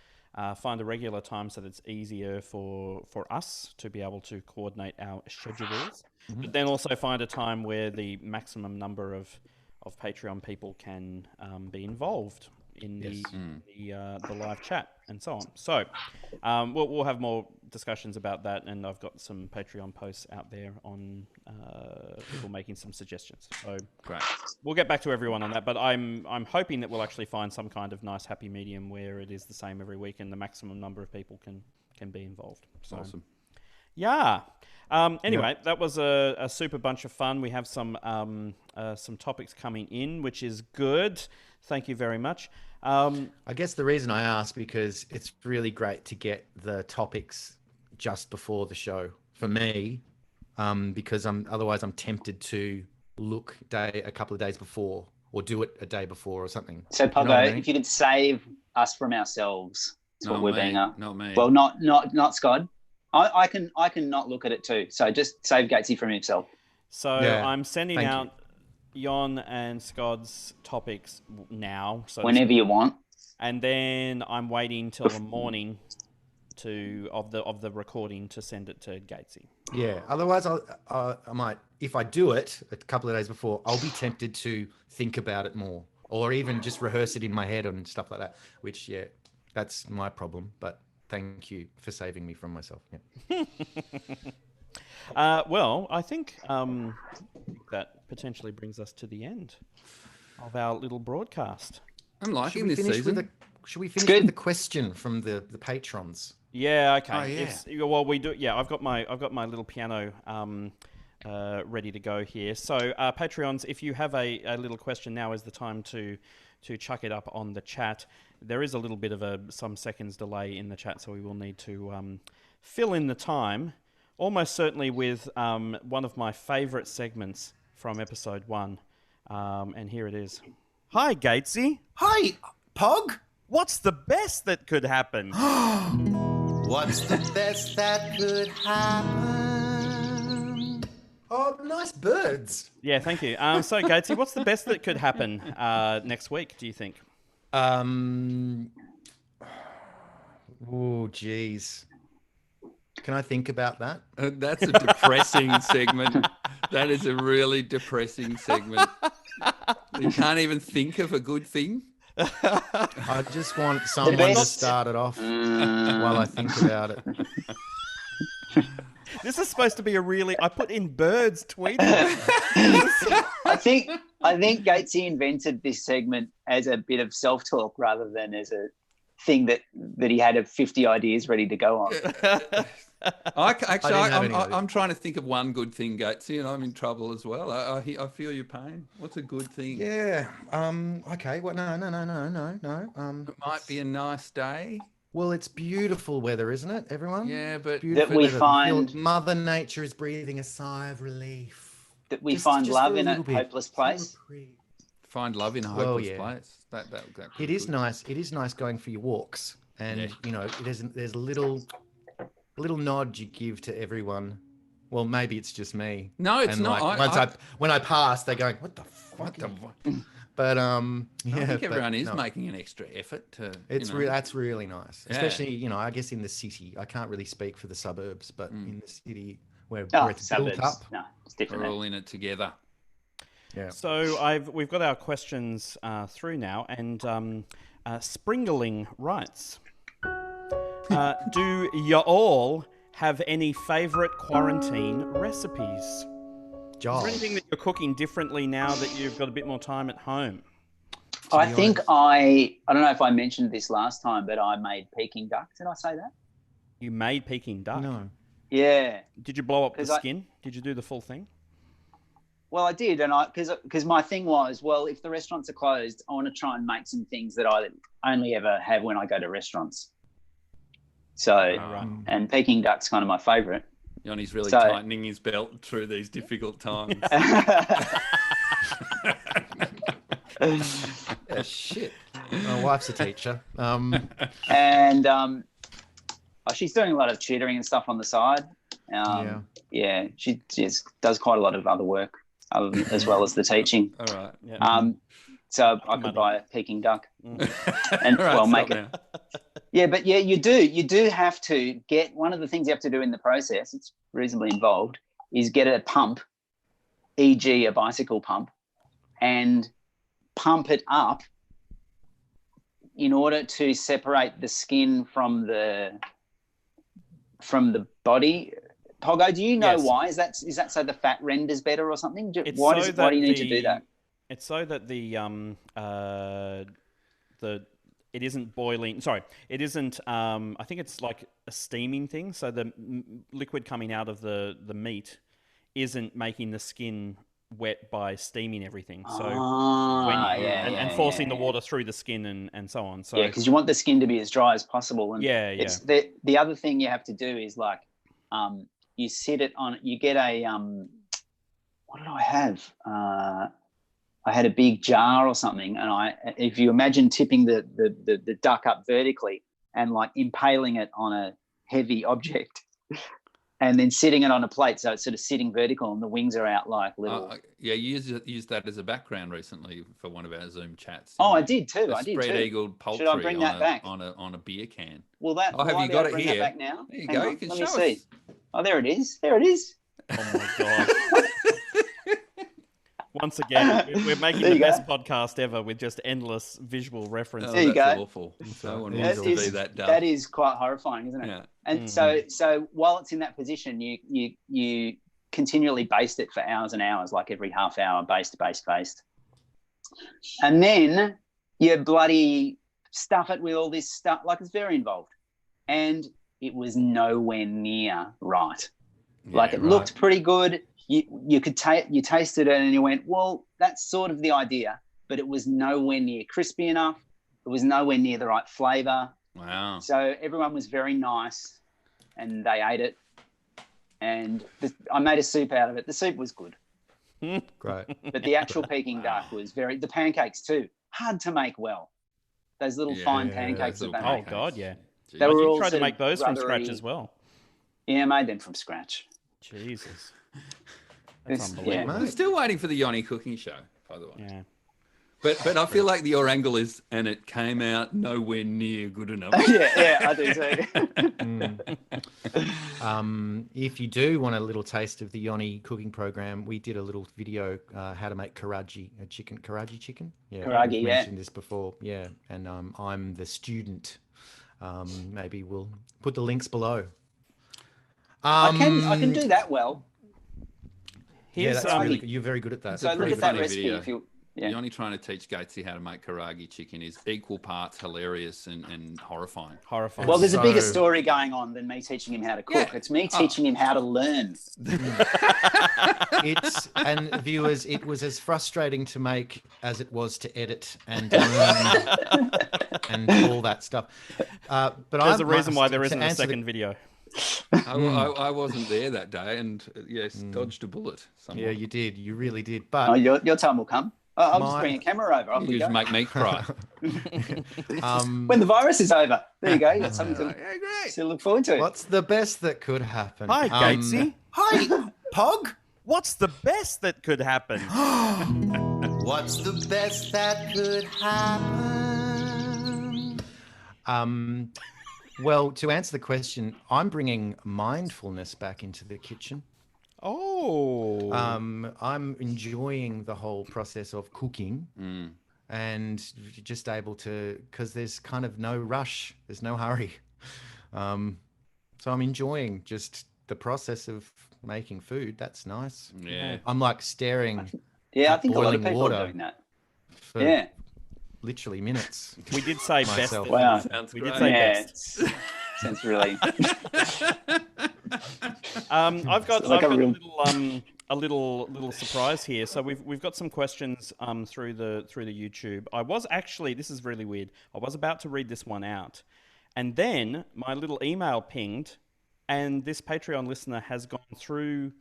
find a regular time so that it's easier for us to be able to coordinate our schedules, but then also find a time where the maximum number of Patreon people can be involved in the live chat and so on. So we'll have more discussions about that, and I've got some Patreon posts out there on people making some suggestions. So Great. we'll get back to everyone on that, but I'm hoping that we'll actually find some kind of nice happy medium where it is the same every week and the maximum number of people can be involved. So, Awesome. Yeah. Anyway, that was a super bunch of fun. We have some topics coming in, which is good. Thank you very much. I guess the reason I ask because it's really great to get the topics just before the show for me, because otherwise I'm tempted to look a couple of days before or do it a day before or something. So You know Pogo, what I mean? if you could save us from ourselves, that's what we're being up. Not me. Well, not Scott. I can not look at it too. So just save Gatesy from himself. So Yeah, I'm sending thank out Jon and Scott's topics now. So Whenever you want. and then I'm waiting till the morning of the recording to send it to Gatesy. Yeah. Otherwise, I might, if I do it a couple of days before, I'll be tempted to think about it more, or even just rehearse it in my head and stuff like that. Which, yeah, that's my problem. But thank you for saving me from myself. Yeah. Well, I think that potentially brings us to the end of our little broadcast. I'm liking this season. Should we finish good. with the question from the patrons? Yeah. Okay. Oh, yeah. Well, we do. Yeah. I've got my little piano ready to go here. So, Patreons, if you have a little question, now is the time to chuck it up on the chat. There is a little bit of some seconds delay in the chat, so we will need to fill in the time. Almost certainly with one of my favourite segments from episode 1. And here it is. Hi, Gatesy. Hi, Pog. What's the best that could happen? What's the best that could happen? Oh, nice birds. Yeah, thank you. So, Gatesy, what's the best that could happen next week, do you think? Oh, geez. Can I think about that? That's a depressing segment. That is a really depressing segment. You can't even think of a good thing. I just want someone to best- start it off while I think about it. This is supposed to be I put in birds tweeting. I think Gatesy invented this segment as a bit of self-talk rather than as a thing that he had 50 ideas ready to go on. I'm trying to think of one good thing, Gatesy, and I'm in trouble as well. I feel your pain. What's a good thing? Yeah. Okay. Well, no. It might be a nice day. Well, it's beautiful weather, isn't it, everyone? Yeah, but Beautiful That we weather. find- Mother Nature is breathing a sigh of relief. That we Just- find just love for a in a little bit. hopeless Just a little place. reprieve. find love in a Well, hopeless yeah. place. That It is nice. It is nice going for your walks, and Yeah. you know, there's a little nod you give to everyone. Well, maybe it's just me. No, it's And, not. like, when I pass, they're going, "What the fuck?" But yeah, I think but everyone is no. making an extra effort to. It's that's really nice, Yeah. especially I guess in the city. I can't really speak for the suburbs, but in the city where Oh, it's suburbs. built up. No, it's different. We're there. all in it together. Yeah. So we've got our questions through now, and Springerling writes, do you all have any favourite quarantine recipes? Is Joel. there anything that you're cooking differently now that you've got a bit more time at home? I think I don't know if I mentioned this last time, but I made Peking duck. Did I say that? You made Peking duck? No. Yeah. Did you blow up the 'Cause skin? Did you do the full thing? Well, I did, and because my thing was, well, if the restaurants are closed, I want to try and make some things that I only ever have when I go to restaurants. So, and Peking duck's kind of my favourite. Yanni's really So- tightening his belt through these difficult times. Yeah, shit. My wife's a teacher. And she's doing a lot of tutoring and stuff on the side. Yeah, she just does quite a lot of other work as well as the teaching. All right. Yeah. So I could buy a Peking duck and All right, make stop it. now. Yeah, but yeah, you do have to get, one of the things you have to do in the process, it's reasonably involved, is get a pump, e.g. a bicycle pump, and pump it up in order to separate the skin from the body. Pogo, do you know Yes. why? Is that so the fat renders better or something? It's Why so do you need that to do that? It's so that it isn't boiling. Sorry, it isn't. I think it's like a steaming thing. So the liquid coming out of the meat isn't making the skin wet by steaming everything. So and forcing the water through the skin and so on. So yeah, because you want the skin to be as dry as possible. And it's the other thing you have to do is like you sit it on. You get a what did I have? I had a big jar or something, and if you imagine tipping the duck up vertically and like impaling it on a heavy object. And then sitting it on a plate, so it's sort of sitting vertical, and the wings are out like little. Yeah, you used that as a background recently for one of our Zoom chats. Oh, I did too. Spread-eagled poultry. Should I bring that back on a beer can? Well, that. Oh, have you got it here? That back now? There you Hang go. on, You can let show me see. us. Oh, there it is. There it is. Oh my god. Once again, we're making the best podcast ever with just endless visual references. There you that's go. Awful. No one wants to be that dumb. That is quite horrifying, isn't it? Yeah. And so while it's in that position, you continually baste it for hours and hours, like every half hour, baste. And then you bloody stuff it with all this stuff. Like, it's very involved. And it was nowhere near right. Like, it looked pretty good. You tasted it and you went, well, that's sort of the idea, but it was nowhere near crispy enough. It was nowhere near the right flavour. Wow. So everyone was very nice and they ate it. And I made a soup out of it. The soup was good. Great. But the actual Peking duck was the pancakes too, hard to make well. Those little fine pancakes that they make. Oh, God, yeah. They were all tried to sort make of those from scratch rubbery. as well. Yeah, I made them from scratch. Jesus. That's It's- unbelievable. I'm still waiting for the Yoni cooking show, by the way. Yeah. But I feel like your angle is, and it came out nowhere near good enough. yeah, I do too. If you do want a little taste of the Yoni cooking program, we did a little video how to make karaagi chicken. Yeah, Karaagi, we've yeah. mentioned this before. Yeah, and I'm the student. Maybe we'll put the links below. I can do that well. Yeah, Here's, that's really good. You're very good at that. So look pretty at that funny recipe video. if you. Yeah. Yoni trying to teach Gatesy how to make karaagi chicken is equal parts hilarious and horrifying. horrifying. Well, there's a bigger So- story going on than me teaching him how to cook. Yeah. It's me teaching him how to learn. And viewers, it was as frustrating to make as it was to edit and learn and all that stuff. But There's a reason why there isn't a second video. I wasn't there that day, and yes, dodged a bullet. Somewhat. Yeah, you did. You really did. Oh, But your time will come. I'll just My- bring a camera over. Off we You go. just make me cry. When the virus is over. There you go. You got something to, Yeah, great. to look forward to. what's the best that could happen? Hi, Gatesy. Hi, Pog. What's the best that could happen? What's the best that could happen? Well, to answer the question, I'm bringing mindfulness back into the kitchen. Oh. I'm enjoying the whole process of cooking and just able to, because there's kind of no rush, there's no hurry. So I'm enjoying just the process of making food. That's nice. Yeah. I'm like staring Yeah, I at think a lot of boiling people water are doing that. for Yeah. literally minutes. We did say best. Myself. that- Wow. Sounds We did great. say Yeah, best. sounds really. I've got, Like I've a got real- a little surprise here. So we've got some questions through the YouTube. I was actually, this is really weird. I was about to read this one out, and then my little email pinged, and this Patreon listener has gone through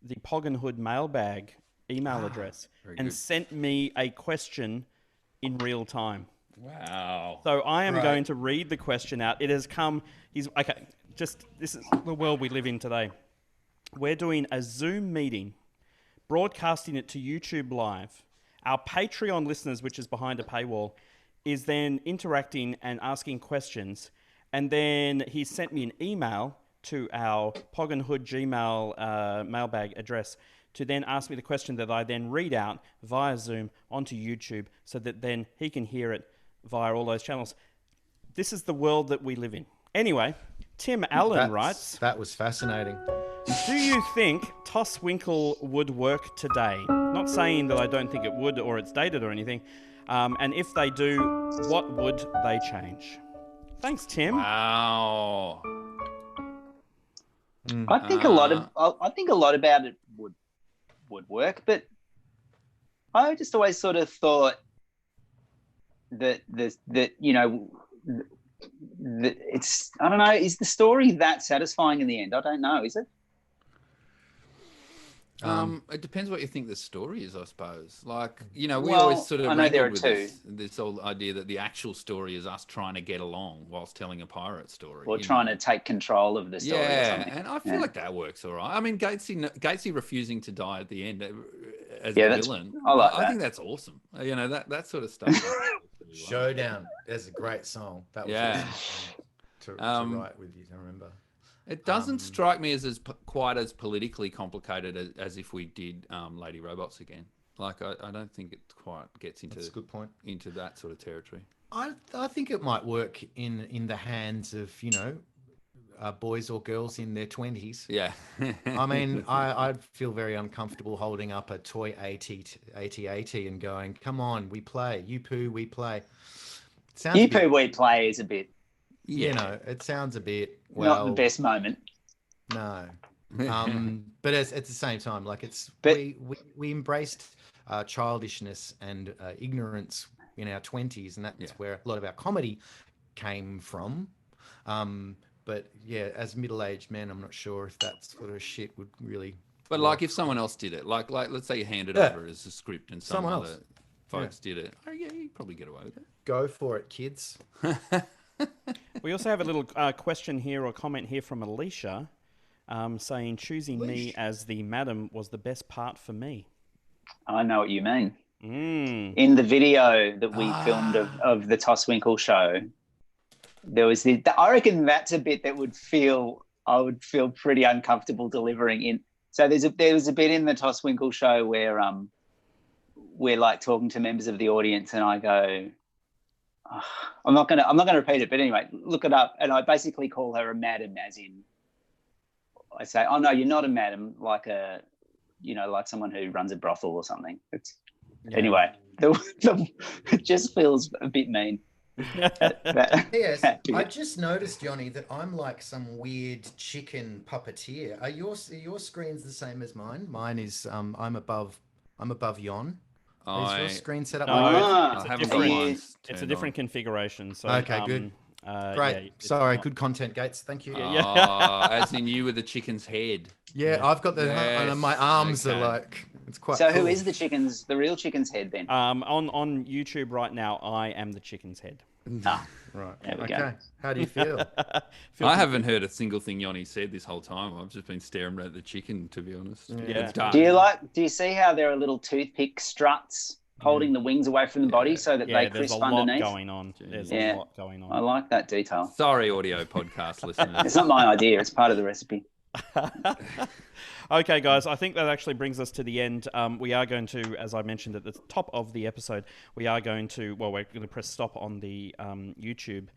the Poggenhood mailbag email address and good. sent me a question in real time. Wow. So I am going to read the question out. It has come. Okay. This is the world we live in today. We're doing a Zoom meeting, broadcasting it to YouTube Live. Our Patreon listeners, which is behind a paywall, is then interacting and asking questions. And then he sent me an email to our Poggenhood Gmail mailbag address to then ask me the question that I then read out via Zoom onto YouTube so that then he can hear it via all those channels. This is the world that we live in. Anyway, Tim Allen writes, That was fascinating. do you think Tosswinkle would work today? Not saying that I don't think it would or it's dated or anything. And if they do, what would they change? Thanks, Tim. Wow. I think a lot about it would work, but I just always sort of thought that it's, I don't know, is the story that satisfying in the end? I don't know, is it? It depends what you think the story is, I suppose. Like, we Well, always sort of I know there wrangled are with this whole idea that the actual story is us trying to get along whilst telling a pirate story. Or trying to take control of the story or something. And I feel like that works all right. I mean, Gatesy refusing to die at the end as a villain, I think that's awesome. That sort of stuff. Showdown. There's a great song. That was awesome to write with you, I remember. It doesn't strike me as quite as politically complicated as if we did Lady Robots again. Like, I don't think it quite gets into That's a good point. Into that sort of territory. I think it might work in the hands of, boys or girls in their 20s. Yeah. I mean, I'd feel very uncomfortable holding up a toy AT-AT and going, come on, we play. You poo, we play. You poo, we play is a bit... it sounds a bit... not the best moment. No. But at the same time, like we embraced childishness and ignorance in our 20s, and that's where a lot of our comedy came from. But as middle-aged men, I'm not sure if that sort of shit would really. But like, if someone else did it, like let's say you hand it over as a script and someone other folks did it, you'd probably get away with it. Go for it, kids. We also have a little question here or comment here from Alicia saying, choosing me as the madam was the best part for me. I know what you mean. In the video that we filmed of the Toswinkle show, there was I reckon that's a bit that I would feel pretty uncomfortable delivering in. So there was a bit in the Toswinkle show where we're like talking to members of the audience, and I go, I'm not gonna repeat it, but anyway, look it up. And I basically call her a madam, as in, I say, oh no, you're not a madam, like like someone who runs a brothel or something. Anyway, it just feels a bit mean. Yes, I just noticed, Johnny, that I'm like some weird chicken puppeteer. Are your screens the same as mine? Mine is I'm above Yon. Is your screen set up? It's a different configuration. So okay, good. Great. Sorry, good content, Gates. Thank you. As in you with the chicken's head. Yeah, I've got my arms are like, it's quite. So cool. Who is the real chicken's head then? On YouTube right now, I am the chicken's head. Right. There we okay. go. How do you feel? I haven't heard a single thing Yoni said this whole time. I've just been staring at the chicken, to be honest. Yeah. It's dark. Do you see how there are little toothpick struts holding the wings away from the body so that they crisp underneath? There's a lot going on. I like that detail. Sorry, audio podcast listeners. It's not my idea. It's part of the recipe. Okay, guys, I think that actually brings us to the end. We are going to, as I mentioned at the top of the episode, we're going to press stop on the YouTube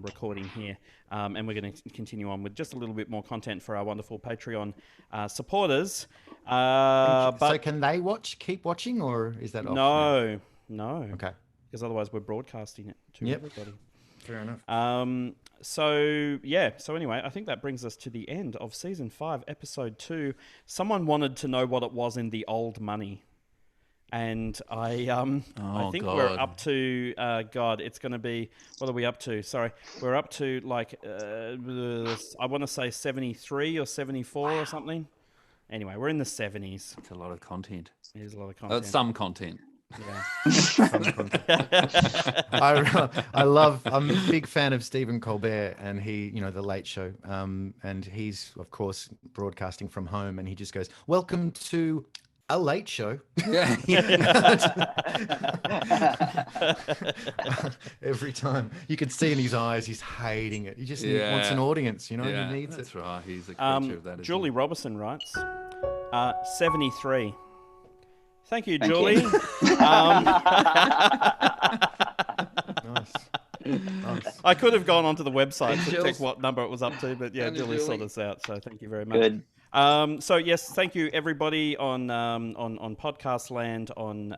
recording here, and we're going to continue on with just a little bit more content for our wonderful Patreon supporters. So can they keep watching, or is that off now? No. Okay. Because otherwise we're broadcasting it to everybody. Fair enough. So anyway, I think that brings us to the end of season 5, episode 2. Someone wanted to know what it was in the old money. And I think we're up to, it's going to be, what are we up to? Sorry. We're up to I want to say 73 or 74 or something. Anyway, we're in the 70s. It's a lot of content. It is a lot of content. Some content. Yeah. I'm a big fan of Stephen Colbert, and he, the Late Show, and he's of course broadcasting from home, and he just goes, "Welcome to a late show." Yeah. Every time you can see in his eyes, he's hating it. He just wants an audience, He needs that's it. right. He's a creature of that. Julie Robertson writes, 73. Thank you, Julie. Nice. I could have gone onto the website to check what number it was up to, but Julie sorted us out. So thank you very much. Good. So yes, thank you everybody on Podcast Land, on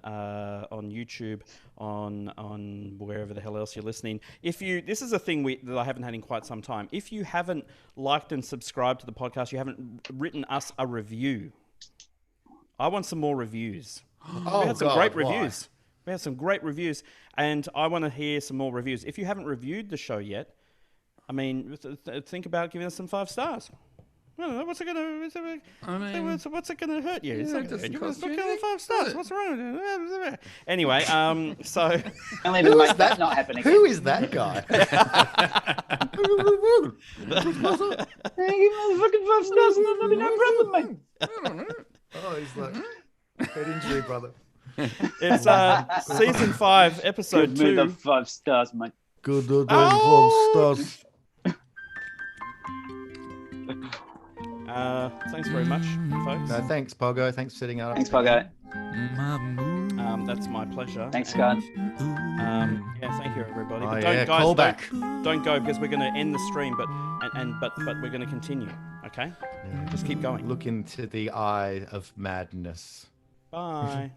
YouTube, on wherever the hell else you're listening. This is a thing that I haven't had in quite some time. If you haven't liked and subscribed to the podcast, you haven't written us a review I want some more reviews. Oh, We had some God, great why? reviews. We had some great reviews, and I want to hear some more reviews. If you haven't reviewed the show yet, I mean, think about giving us some 5 stars. I don't know, what's it gonna hurt you? It's yeah, not it gonna hurt doesn't you. cost It's not you gonna anything, 5 stars. does it? What's wrong with it? Anyway, so Only to make that not happen again. Who is that guy? Hey, give me the fucking 5 stars and there'll be no problem, mate. Oh, he's like head injury, brother. it's season 5, episode Give me the 2. 5 stars, mate. Good Oh! stars. Thanks very much, folks. No, thanks, Pogo. Thanks for sitting up. Thanks, Pogo. That's my pleasure. Thanks, God. Yeah, thank you, everybody. Oh, But yeah, guys, call back. Don't go because we're going to end the stream, but we're going to continue. Okay, just keep going. Look into the eye of madness. Bye.